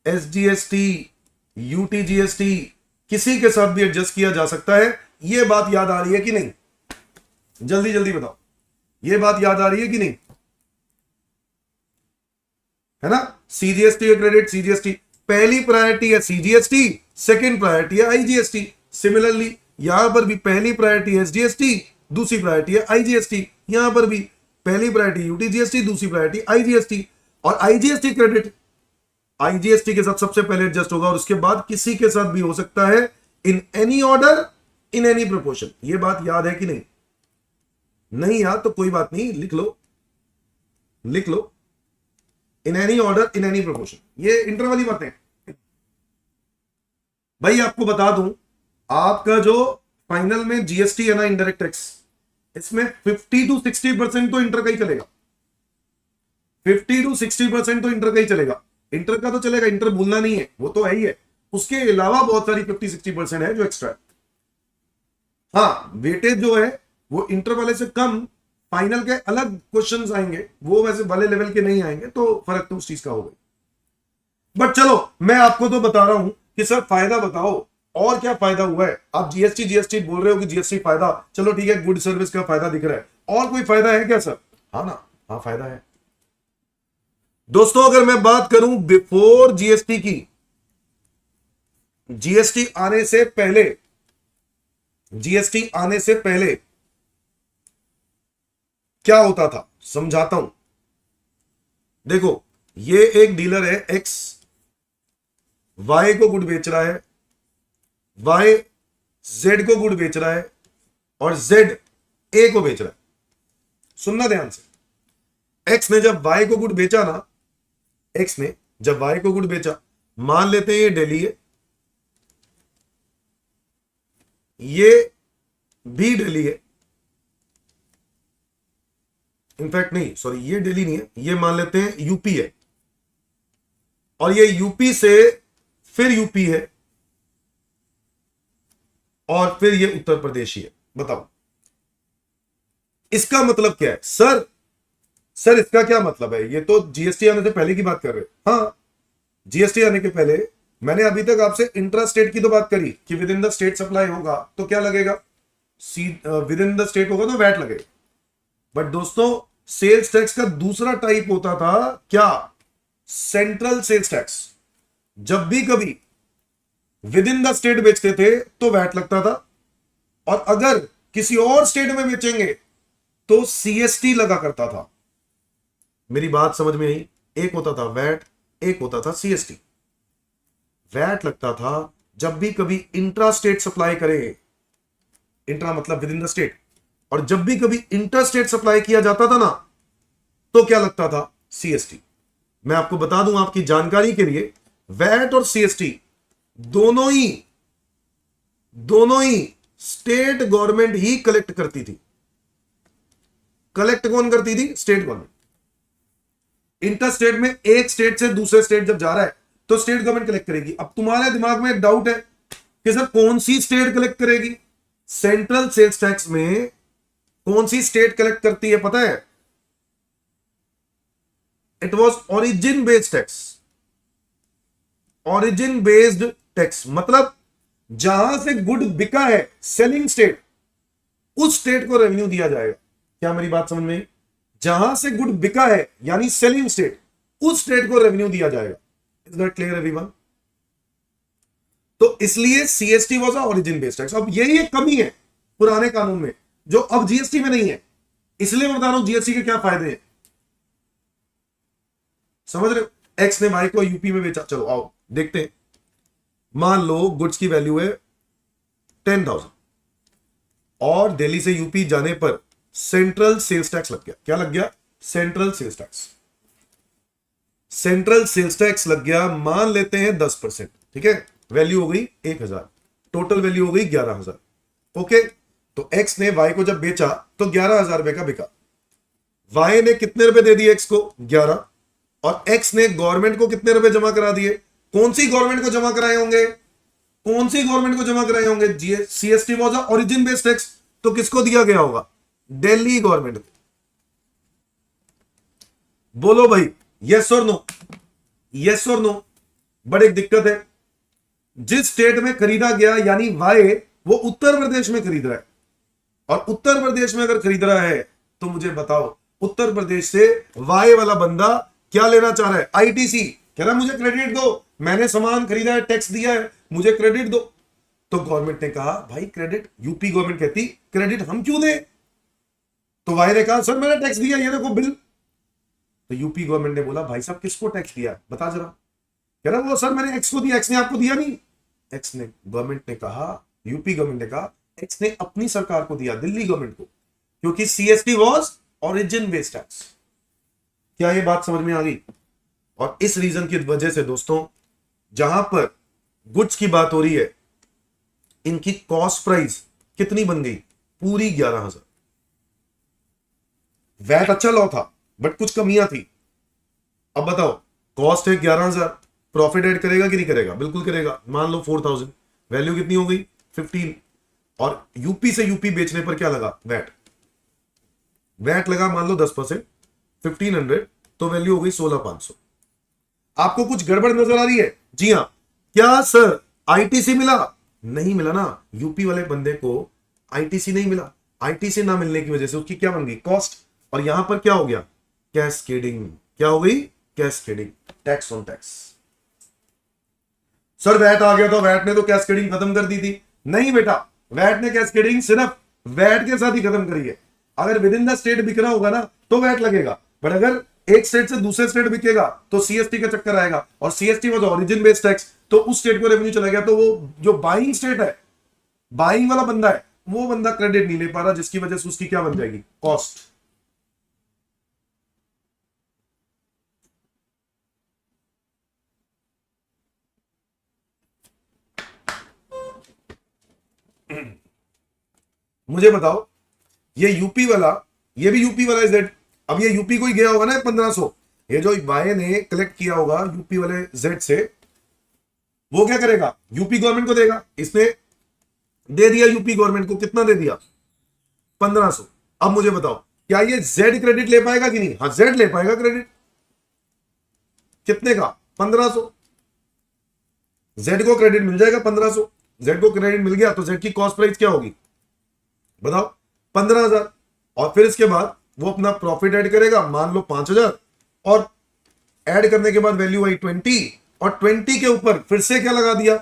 एसजीएसटी, यूटीजीएसटी किसी के साथ भी एडजस्ट किया जा सकता है। यह बात याद आ रही है कि नहीं? जल्दी जल्दी बताओ, यह बात याद आ रही है कि नहीं? है ना, सीजीएसटी का क्रेडिट, सीजीएसटी पहली प्रायोरिटी है, सीजीएसटी सेकंड प्रायोरिटी है आईजीएसटी। सिमिलरली यहां पर भी पहली प्रायोरिटी है एसजीएसटी, दूसरी प्रायोरिटी है आईजीएसटी। यहां पर भी पहली प्रायोरिटी यूटीजीएसटी, दूसरी प्रायोरिटी आईजीएसटी। और आईजीएसटी क्रेडिट आईजीएसटी के साथ सबसे पहले एडजस्ट होगा और उसके बाद किसी के साथ भी हो सकता है, इन any order, in any proportion. यह बात याद है कि नहीं? नहीं याद तो कोई बात नहीं, लिख लो, लिख लो, in any order, in any proportion. ये इंटर वाली बातें भाई। आपको बता दूं, आपका जो फाइनल में जीएसटी है ना, इनडायरेक्ट टैक्स, इसमें 50 to 60% तो इंटर का ही चलेगा। 50 to 60% तो इंटर का ही चलेगा। इंटर का तो चलेगा, इंटर भूलना नहीं है, वो तो है ही है। उसके अलावा बहुत सारी 50-60% है जो एक्स्ट्रा है। हाँ, वेटेज जो है वो इंटर वाले से कम, फाइनल के अलग क्वेश्चंस आएंगे, वो वैसे भले लेवल के नहीं आएंगे, तो फर्क तो उस चीज का होगा। बट चलो मैं आपको तो बता रहा हूं कि सर फायदा बताओ और क्या फायदा हुआ है। आप जीएसटी जीएसटी बोल रहे हो कि जीएसटी फायदा, चलो ठीक है, गुड सर्विस का फायदा दिख रहा है, और कोई फायदा है क्या सर? हाँ ना, हाँ फायदा है दोस्तों। अगर मैं बात करूं बिफोर जीएसटी की, जीएसटी आने से पहले, जीएसटी आने से पहले क्या होता था समझाता हूं। देखो, ये एक डीलर है एक्स, वाई को गुड बेच रहा है, वाई जेड को गुड बेच रहा है, और जेड ए को बेच रहा है। सुनना ध्यान से, एक्स ने जब वाई को गुड बेचा ना, एक्स ने जब वाई को गुड बेचा, मान लेते हैं ये दिल्ली है, ये भी दिल्ली है, इनफैक्ट नहीं सॉरी, ये दिल्ली नहीं है, ये मान लेते हैं यूपी है, और ये यूपी से फिर यूपी है, और फिर ये उत्तर प्रदेश ही है। बताओ इसका मतलब क्या है? सर इसका क्या मतलब है? ये तो जीएसटी आने से पहले की बात कर रहे हैं। हाँ, जीएसटी आने के पहले मैंने अभी तक आपसे इंट्रा स्टेट की तो बात करी कि with in the state supply होगा तो क्या लगेगा, विद इन द स्टेट होगा तो वैट लगेगा। बट दोस्तों, सेल्स टैक्स का दूसरा टाइप होता था क्या? Central sales tax. जब भी कभी विद इन द स्टेट बेचते थे तो वैट लगता था, और अगर किसी और स्टेट में बेचेंगे तो सीएसटी लगा करता था। मेरी बात समझ में आई? एक होता था वैट, एक होता था सीएसटी। वैट लगता था जब भी कभी इंट्रा स्टेट सप्लाई करें, इंट्रा मतलब विद इन द स्टेट, और जब भी कभी इंटर स्टेट सप्लाई किया जाता था ना, तो क्या लगता था? सीएसटी। मैं आपको बता दूं आपकी जानकारी के लिए, वैट और सीएसटी दोनों ही स्टेट गवर्नमेंट ही कलेक्ट करती थी। कलेक्ट कौन करती थी? State government. इंटर स्टेट में एक स्टेट से दूसरे स्टेट जब जा रहा है तो स्टेट गवर्नमेंट कलेक्ट करेगी। अब तुम्हारे दिमाग में एक डाउट है कि सर कौन सी स्टेट कलेक्ट करेगी? सेंट्रल सेल्स टैक्स में कौन सी स्टेट कलेक्ट करती है पता है? It was origin based tax. Origin based tax मतलब जहां से गुड बिका है, सेलिंग स्टेट, उस स्टेट को रेवेन्यू दिया जाएगा। क्या मेरी बात समझ में आई? जहां से गुड बिका है यानी सेलिंग स्टेट, उस स्टेट को रेवेन्यू दिया जाएगा। Is that clear everyone? तो इसलिए CST was a origin based tax. अब यही एक कमी है पुराने कानून में जो अब जीएसटी में नहीं है। इसलिए मैं बता रहा हूं जीएसटी के क्या फायदे हैं। समझ रहे हो? एक्स ने वाई को यूपी में बेचा। चलो आओ देखते हैं। मान लो गुड्स की वैल्यू है 10,000 और दिल्ली से यूपी जाने पर सेंट्रल सेल्स टैक्स लग गया। क्या लग गया? Central sales tax. Central sales tax लग गया, मान लेते हैं 10%। ठीक है, वैल्यू हो गई 1,000, टोटल वैल्यू हो गई 11,000। ओके, तो एक्स ने वाई को जब बेचा तो 11,000 रुपए का बिका। वाई ने कितने रुपए दे दिए एक्स को? 11। और एक्स ने गवर्नमेंट को कितने रुपए जमा करा दिए? कौन सी गवर्नमेंट को जमा कराए होंगे? कौन सी गवर्नमेंट को जमा कराए होंगे? CST was a origin based tax, तो किसको दिया गया होगा? दिल्ली गवर्नमेंट को। बोलो भाई, यस और नो? यस और नो? बड़ी दिक्कत है। जिस स्टेट में खरीदा गया यानी वाई, वो उत्तर प्रदेश में खरीद रहा है। और उत्तर प्रदेश में अगर खरीद रहा है तो मुझे बताओ, उत्तर प्रदेश से वाई वाला बंदा क्या लेना चाह रहा है? आईटीसी। कह रहा है मुझे क्रेडिट दो, मैंने सामान खरीदा है, टैक्स दिया है, मुझे क्रेडिट दो। तो गवर्नमेंट ने कहा भाई क्रेडिट, यूपी गवर्नमेंट कहती क्रेडिट हम क्यों दें? तो वाई ने कहा सर मैंने टैक्स दिया, ये देखो बिल। तो यूपी गवर्नमेंट ने बोला भाई साहब किसको टैक्स दिया, बता जरा। कह रहा वो सर मैंने एक्स को दिया, एक्स ने आपको दिया नहीं। एक्स ने, गवर्नमेंट ने कहा, यूपी गवर्नमेंट ने कहा एक्स ने अपनी सरकार को दिया, दिल्ली गवर्नमेंट को, क्योंकि CST was origin based tax. क्या ये बात समझ में आ गई? और इस रीजन की वजह से दोस्तों, जहां पर गुड्स की बात हो रही है, इनकी कॉस्ट प्राइस कितनी बन गई? पूरी 11,000। वैट अच्छा लॉ था बट कुछ कमियां थी। अब बताओ, कॉस्ट है 11,000, प्रॉफिट ऐड करेगा कि नहीं करेगा? बिल्कुल करेगा। मान लो 4,000, वैल्यू कितनी हो गई? 15। और यूपी से यूपी बेचने पर क्या लगा? वैट। वैट लगा मान लो 10%, 1500, तो वैल्यू हो गई 16,500। आपको कुछ गड़बड़ नजर आ रही है? जी हां। क्या सर आईटीसी मिला? नहीं मिला ना, यूपी वाले बंदे को आईटीसी नहीं मिला। आईटीसी ना मिलने की वजह से उसकी क्या बन गई? कॉस्ट। और यहां पर क्या हो गया? कैस्केडिंग। क्या हो गई? Cascading, tax on tax. Sir VAT आ गया तो वैट ने तो कैस्केडिंग खत्म कर दी थी। नहीं बेटा, वैट ने कैस्केडिंग सिर्फ वैट के साथ ही खत्म करी है। अगर विद इन द स्टेट बिकना होगा ना तो वैट लगेगा, बट अगर एक स्टेट से दूसरे स्टेट बिकेगा तो सीएसटी का चक्कर आएगा। और CST was origin based tax, तो उस स्टेट को रेवेन्यू चला गया। तो वो जो बाइंग स्टेट है, बाइंग वाला बंदा है, वो बंदा क्रेडिट नहीं ले पा रहा, जिसकी वजह से उसकी क्या बन जाएगी? कॉस्ट। मुझे बताओ, ये यूपी वाला, ये भी यूपी वाला जेड, अब ये यूपी को ही गया होगा ना 1,500, ये जो वाई ने कलेक्ट किया होगा यूपी वाले जेड से, वो क्या करेगा? यूपी गवर्नमेंट को देगा। इसने दे दिया यूपी गवर्नमेंट को, कितना दे दिया? 1,500। अब मुझे बताओ, क्या ये जेड क्रेडिट ले पाएगा कि नहीं? हाँ, जेड ले पाएगा क्रेडिट। कितने का? 1,500। जेड को क्रेडिट मिल जाएगा 1,500। जेड को क्रेडिट मिल गया तो जेड की कॉस्ट प्राइस क्या होगी बताओ? 15,000। और फिर इसके बाद वो अपना प्रॉफिट ऐड करेगा, मान लो 5,000, और ऐड करने के बाद वैल्यू आई 20, और 20 के ऊपर फिर से क्या लगा दिया?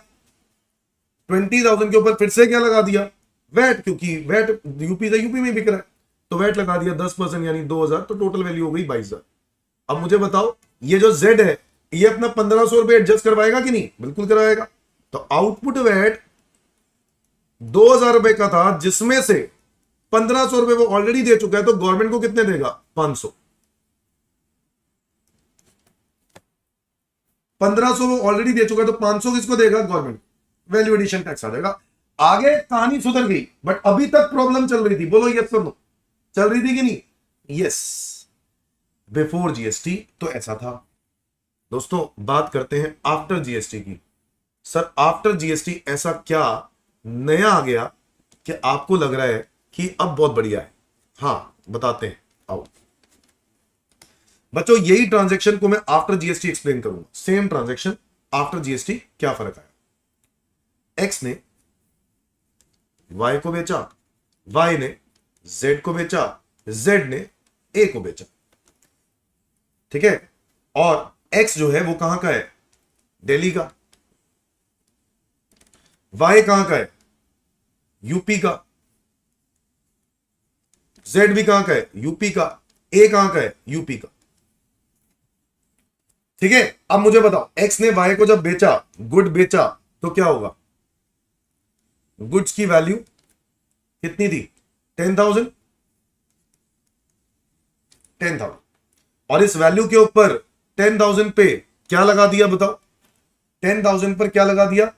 20,000 के ऊपर फिर से क्या लगा दिया? वैट, क्योंकि वैट यूपी से यूपी में बिक रहा है, तो वैट लगा दिया 10% यानी 2,000, तो टोटल वैल्यू हो गई 22,000। अब मुझे बताओ, ये जो जेड है ये अपना 1,500 रुपए एडजस्ट करवाएगा कि नहीं? बिल्कुल करवाएगा। तो आउटपुट वैट 2,000 रुपए का था, जिसमें से 1,500 रुपए वो ऑलरेडी दे चुका है, तो गवर्नमेंट को कितने देगा? 500। 1,500 वो ऑलरेडी दे चुका है, तो 500 किसको देगा? गवर्नमेंट। वैल्यू एडिशन टैक्स आ जाएगा। आगे कहानी सुधर गई, बट अभी तक प्रॉब्लम चल रही थी। बोलो यस और नो, चल रही थी कि नहीं? यस, बिफोर जीएसटी तो ऐसा था। दोस्तों बात करते हैं आफ्टर जीएसटी की। सर आफ्टर जीएसटी ऐसा क्या नया आ गया कि आपको लग रहा है कि अब बहुत बढ़िया है? हाँ बताते हैं, आओ बच्चों। यही ट्रांजैक्शन को मैं आफ्टर जीएसटी एक्सप्लेन करूंगा। सेम ट्रांजैक्शन आफ्टर जीएसटी क्या फर्क आया? एक्स ने वाई को बेचा, वाई ने जेड को बेचा, जेड ने ए को बेचा, ठीक है। और एक्स जो है वो कहां का है? दिल्ली का। वाई कहां का है? यूपी का। जेड भी कहां का है? यूपी का। ए कहां का है? यूपी का, ठीक है। अब मुझे बताओ, एक्स ने वाई को जब बेचा, गुड बेचा, तो क्या होगा? गुड्स की वैल्यू कितनी थी? 10,000। 10,000 और इस वैल्यू के ऊपर 10,000 पे क्या लगा दिया बताओ? 10,000 पर क्या लगा दिया?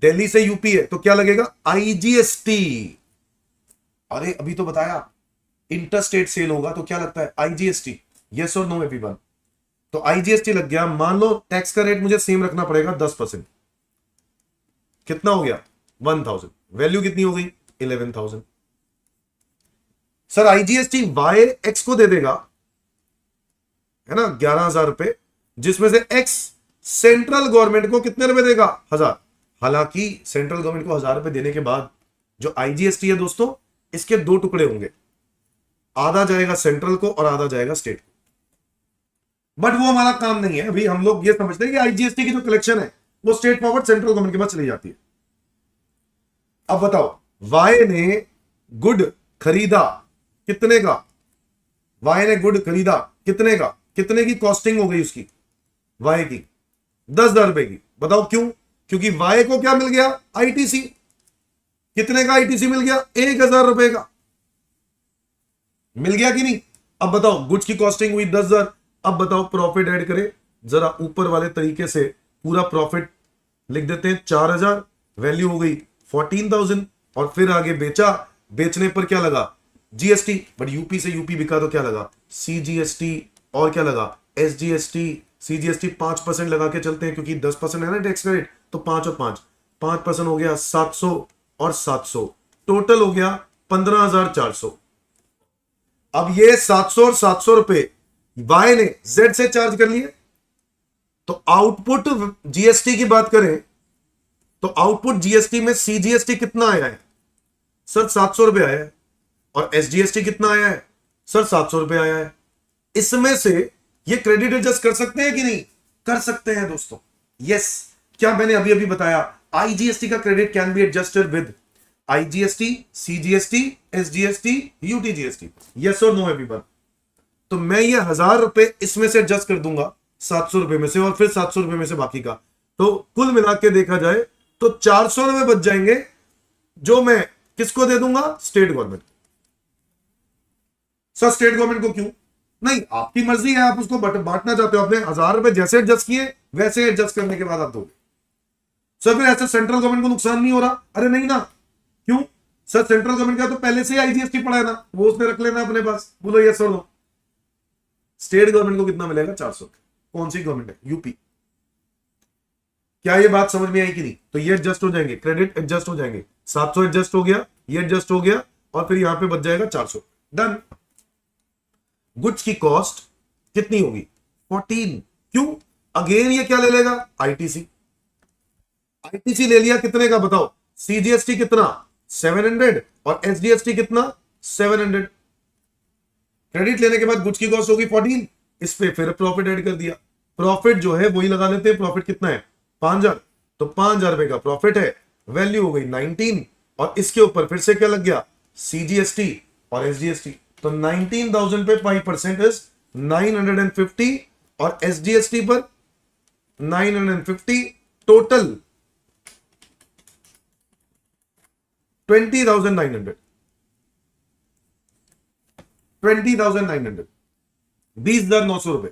दिल्ली से यूपी है तो क्या लगेगा? आईजीएसटी। अरे अभी तो बताया इंटर स्टेट सेल होगा तो क्या लगता है? आईजीएसटी। यस और नो एवरीवन? तो आईजीएसटी लग गया। मान लो टैक्स का रेट मुझे सेम रखना पड़ेगा 10%। कितना हो गया? 1,000। वैल्यू कितनी हो गई? 11,000। सर आईजीएसटी वाई एक्स को दे देगा, है ना, 11,000 रुपए, जिसमें से एक्स सेंट्रल गवर्नमेंट को कितने रुपए देगा? 1,000। हालांकि सेंट्रल गवर्नमेंट को 1,000 रुपए देने के बाद जो आईजीएसटी है दोस्तों, इसके दो टुकड़े होंगे, आधा जाएगा सेंट्रल को और आधा जाएगा स्टेट को। बट वो हमारा काम नहीं है। अभी हम लोग ये समझते हैं कि आईजीएसटी की जो कलेक्शन है वो स्टेट फॉरवर्ड सेंट्रल गवर्नमेंट के पास चली जाती है। अब बताओ, वाई ने गुड खरीदा कितने का? वाई ने गुड खरीदा कितने का? कितने की कॉस्टिंग हो गई उसकी? वाई की 10,000 रुपए की। बताओ क्यों? क्योंकि वाई को क्या मिल गया? आईटीसी। कितने का आईटीसी मिल गया? 1,000 रुपए का। मिल गया कि नहीं? अब बताओ, गुड्स की कॉस्टिंग हुई 10,000। अब बताओ प्रॉफिट ऐड करें जरा ऊपर वाले तरीके से, पूरा प्रॉफिट लिख देते हैं 4,000, वैल्यू हो गई 14,000, और फिर आगे बेचा, बेचने पर क्या लगा? जीएसटी। बट यूपी से यूपी बिका तो क्या लगा? सीजीएसटी। और क्या लगा? एसजीएसटी। सीजीएसटी 5% लगा के चलते हैं क्योंकि 10% है ना टैक्स रेट, तो 5 और 5% हो गया 700 और 700, टोटल हो गया 15,400। अब ये 700 और 700 रुपए वाई ने जेड से चार्ज कर लिए। तो आउटपुट जीएसटी की बात करें तो आउटपुट जीएसटी में सीजीएसटी कितना आया है? सर 700 रुपए आया है। और एसजीएसटी कितना आया है? सर 700 रुपए आया है। इसमें से ये क्रेडिट एडजस्ट कर सकते हैं कि नहीं? कर सकते हैं दोस्तों। यस, क्या मैंने अभी अभी बताया? आईजीएसटी का credit can be adjusted with IGST, CGST, SGST, UTGST. Yes और नो एवरीवन? तो मैं ये 1,000 रुपए इसमें से एडजस्ट कर दूंगा 700 रुपए में से, और फिर 700 रुपए में से बाकी का। तो कुल मिला के देखा जाए तो 400 रुपए बच जाएंगे, जो मैं किसको दे दूंगा? State government. Sir state government को क्यों? नहीं, आपकी मर्जी है, आप उसको बांटना चाहते हो। आपने 1,000 रुपए जैसे एडजस्ट किए वैसे एडजस्ट करने के बाद आप दोगे। सर फिर ऐसे सेंट्रल गवर्नमेंट को नुकसान नहीं हो रहा? अरे नहीं ना। क्यों? सर सेंट्रल गवर्नमेंट का तो पहले से ही आईजीएसटी पड़ा है ना, वो उसने रख लेना अपने पास। बोलो यस और नो? स्टेट गवर्नमेंट को कितना मिलेगा? 400। कौन सी गवर्नमेंट है? यूपी। क्या ये बात समझ में आई कि नहीं? तो ये एडजस्ट हो जाएंगे, क्रेडिट एडजस्ट हो जाएंगे। 700 एडजस्ट हो गया, ये एडजस्ट हो गया, और फिर यहां पे बच जाएगा 400। डन। गुड्स की कॉस्ट कितनी होगी? 14। क्यों? अगेन ये क्या ले लेगा? आईटीसी। आईटीसी ले लिया कितने का बताओ? सीजीएसटी कितना? 700, और एसडीएसटी कितना? 700। क्रेडिट लेने के बाद गुड्स की कॉस्ट होगी 14, इस पे फिर प्रॉफिट ऐड कर दिया। प्रॉफिट जो है वही लगा लेते हैं। प्रॉफिट कितना है? 5,000। तो 5,000 रुपए का प्रॉफिट है, वैल्यू हो गई 19, और इसके ऊपर फिर से क्या लग गया? सीजीएसटी और एसजीएसटी। तो 19,000 पे 5% इज 950, और एसजीएसटी पर 950, टोटल 20,900। 20,900, 20,900 रुपए।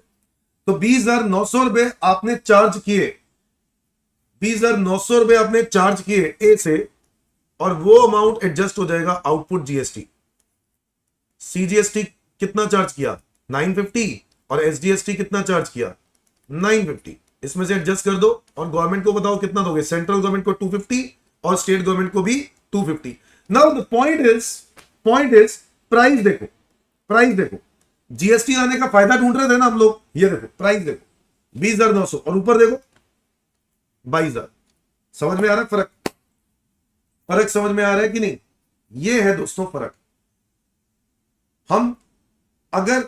तो 20,900 रुपए आपने चार्ज किए, 20,900 रुपए आपने चार्ज किए ए से, और वो अमाउंट एडजस्ट हो जाएगा आउटपुट जीएसटी। सीजीएसटी कितना चार्ज किया 950 और एसजीएसटी कितना चार्ज किया 950, इसमें से एडजस्ट कर दो और गवर्नमेंट को बताओ कितना दोगे, सेंट्रल गवर्नमेंट को 250 और स्टेट गवर्नमेंट को भी 250। Now the point is price देखो, प्राइस देखो, जीएसटी आने का फायदा ढूंढ रहे थे ना हम लोग, ये देखो प्राइस देखो 20,900 और ऊपर देखो 22,000। समझ में आ रहा है फर्क? फर्क समझ में आ रहा है कि नहीं? ये है दोस्तों फर्क। हम अगर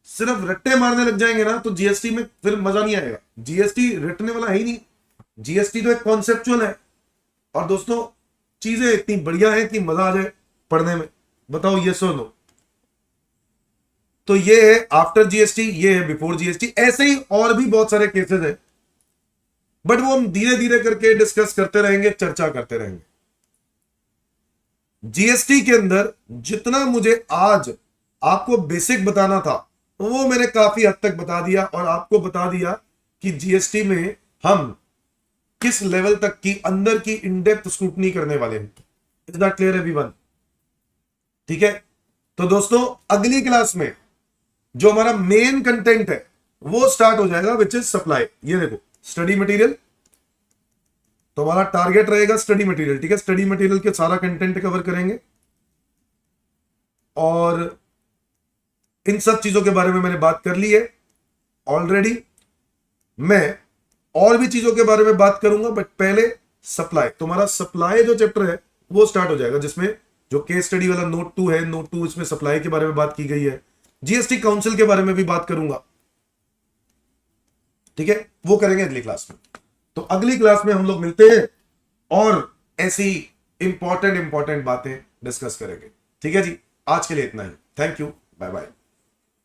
सिर्फ रट्टे मारने लग जाएंगे ना तो जीएसटी में फिर मजा नहीं आएगा। जीएसटी रटने वाला है ही नहीं, जीएसटी तो एक कॉन्सेप्चुअल है। और दोस्तों चीजें इतनी बढ़िया है कि मजा आ जाए पढ़ने में। बताओ ये सो नो। तो ये है आफ्टर जीएसटी, ये है बिफोर जीएसटी। ऐसे ही और भी बहुत सारे केसेस हैं, बट वो हम धीरे धीरे करके डिस्कस करते रहेंगे, चर्चा करते रहेंगे। जीएसटी के अंदर जितना मुझे आज आपको बेसिक बताना था वो मैंने काफी हद तक बता दिया और आपको बता दिया कि जीएसटी में हम किस लेवल तक की अंदर की इनडेप्थ स्क्रूटनी करने वाले हैं। Is that clear everyone? ठीक है, तो दोस्तों अगली क्लास में जो हमारा मेन कंटेंट है वो स्टार्ट हो जाएगा, विच इज सप्लाई। ये देखो स्टडी मटेरियल, तो हमारा टारगेट रहेगा स्टडी मटेरियल। ठीक है, स्टडी मटेरियल के सारा कंटेंट कवर करेंगे और इन सब चीजों के बारे में मैंने बात कर ली है ऑलरेडी। मैं और भी चीजों के बारे में बात करूंगा, बट पहले सप्लाई, तुम्हारा सप्लाई जो चैप्टर है वो स्टार्ट हो जाएगा, जिसमें जो केस स्टडी वाला नोट 2 है, नोट 2 इसमें सप्लाई के बारे में बात की गई है। जीएसटी काउंसिल के बारे में भी बात करूंगा। ठीक है, वो करेंगे अगली क्लास में। तो अगली क्लास में हम लोग मिलते हैं और ऐसी इंपॉर्टेंट बातें डिस्कस करेंगे। ठीक है जी, आज के लिए इतना ही। Thank you, bye bye.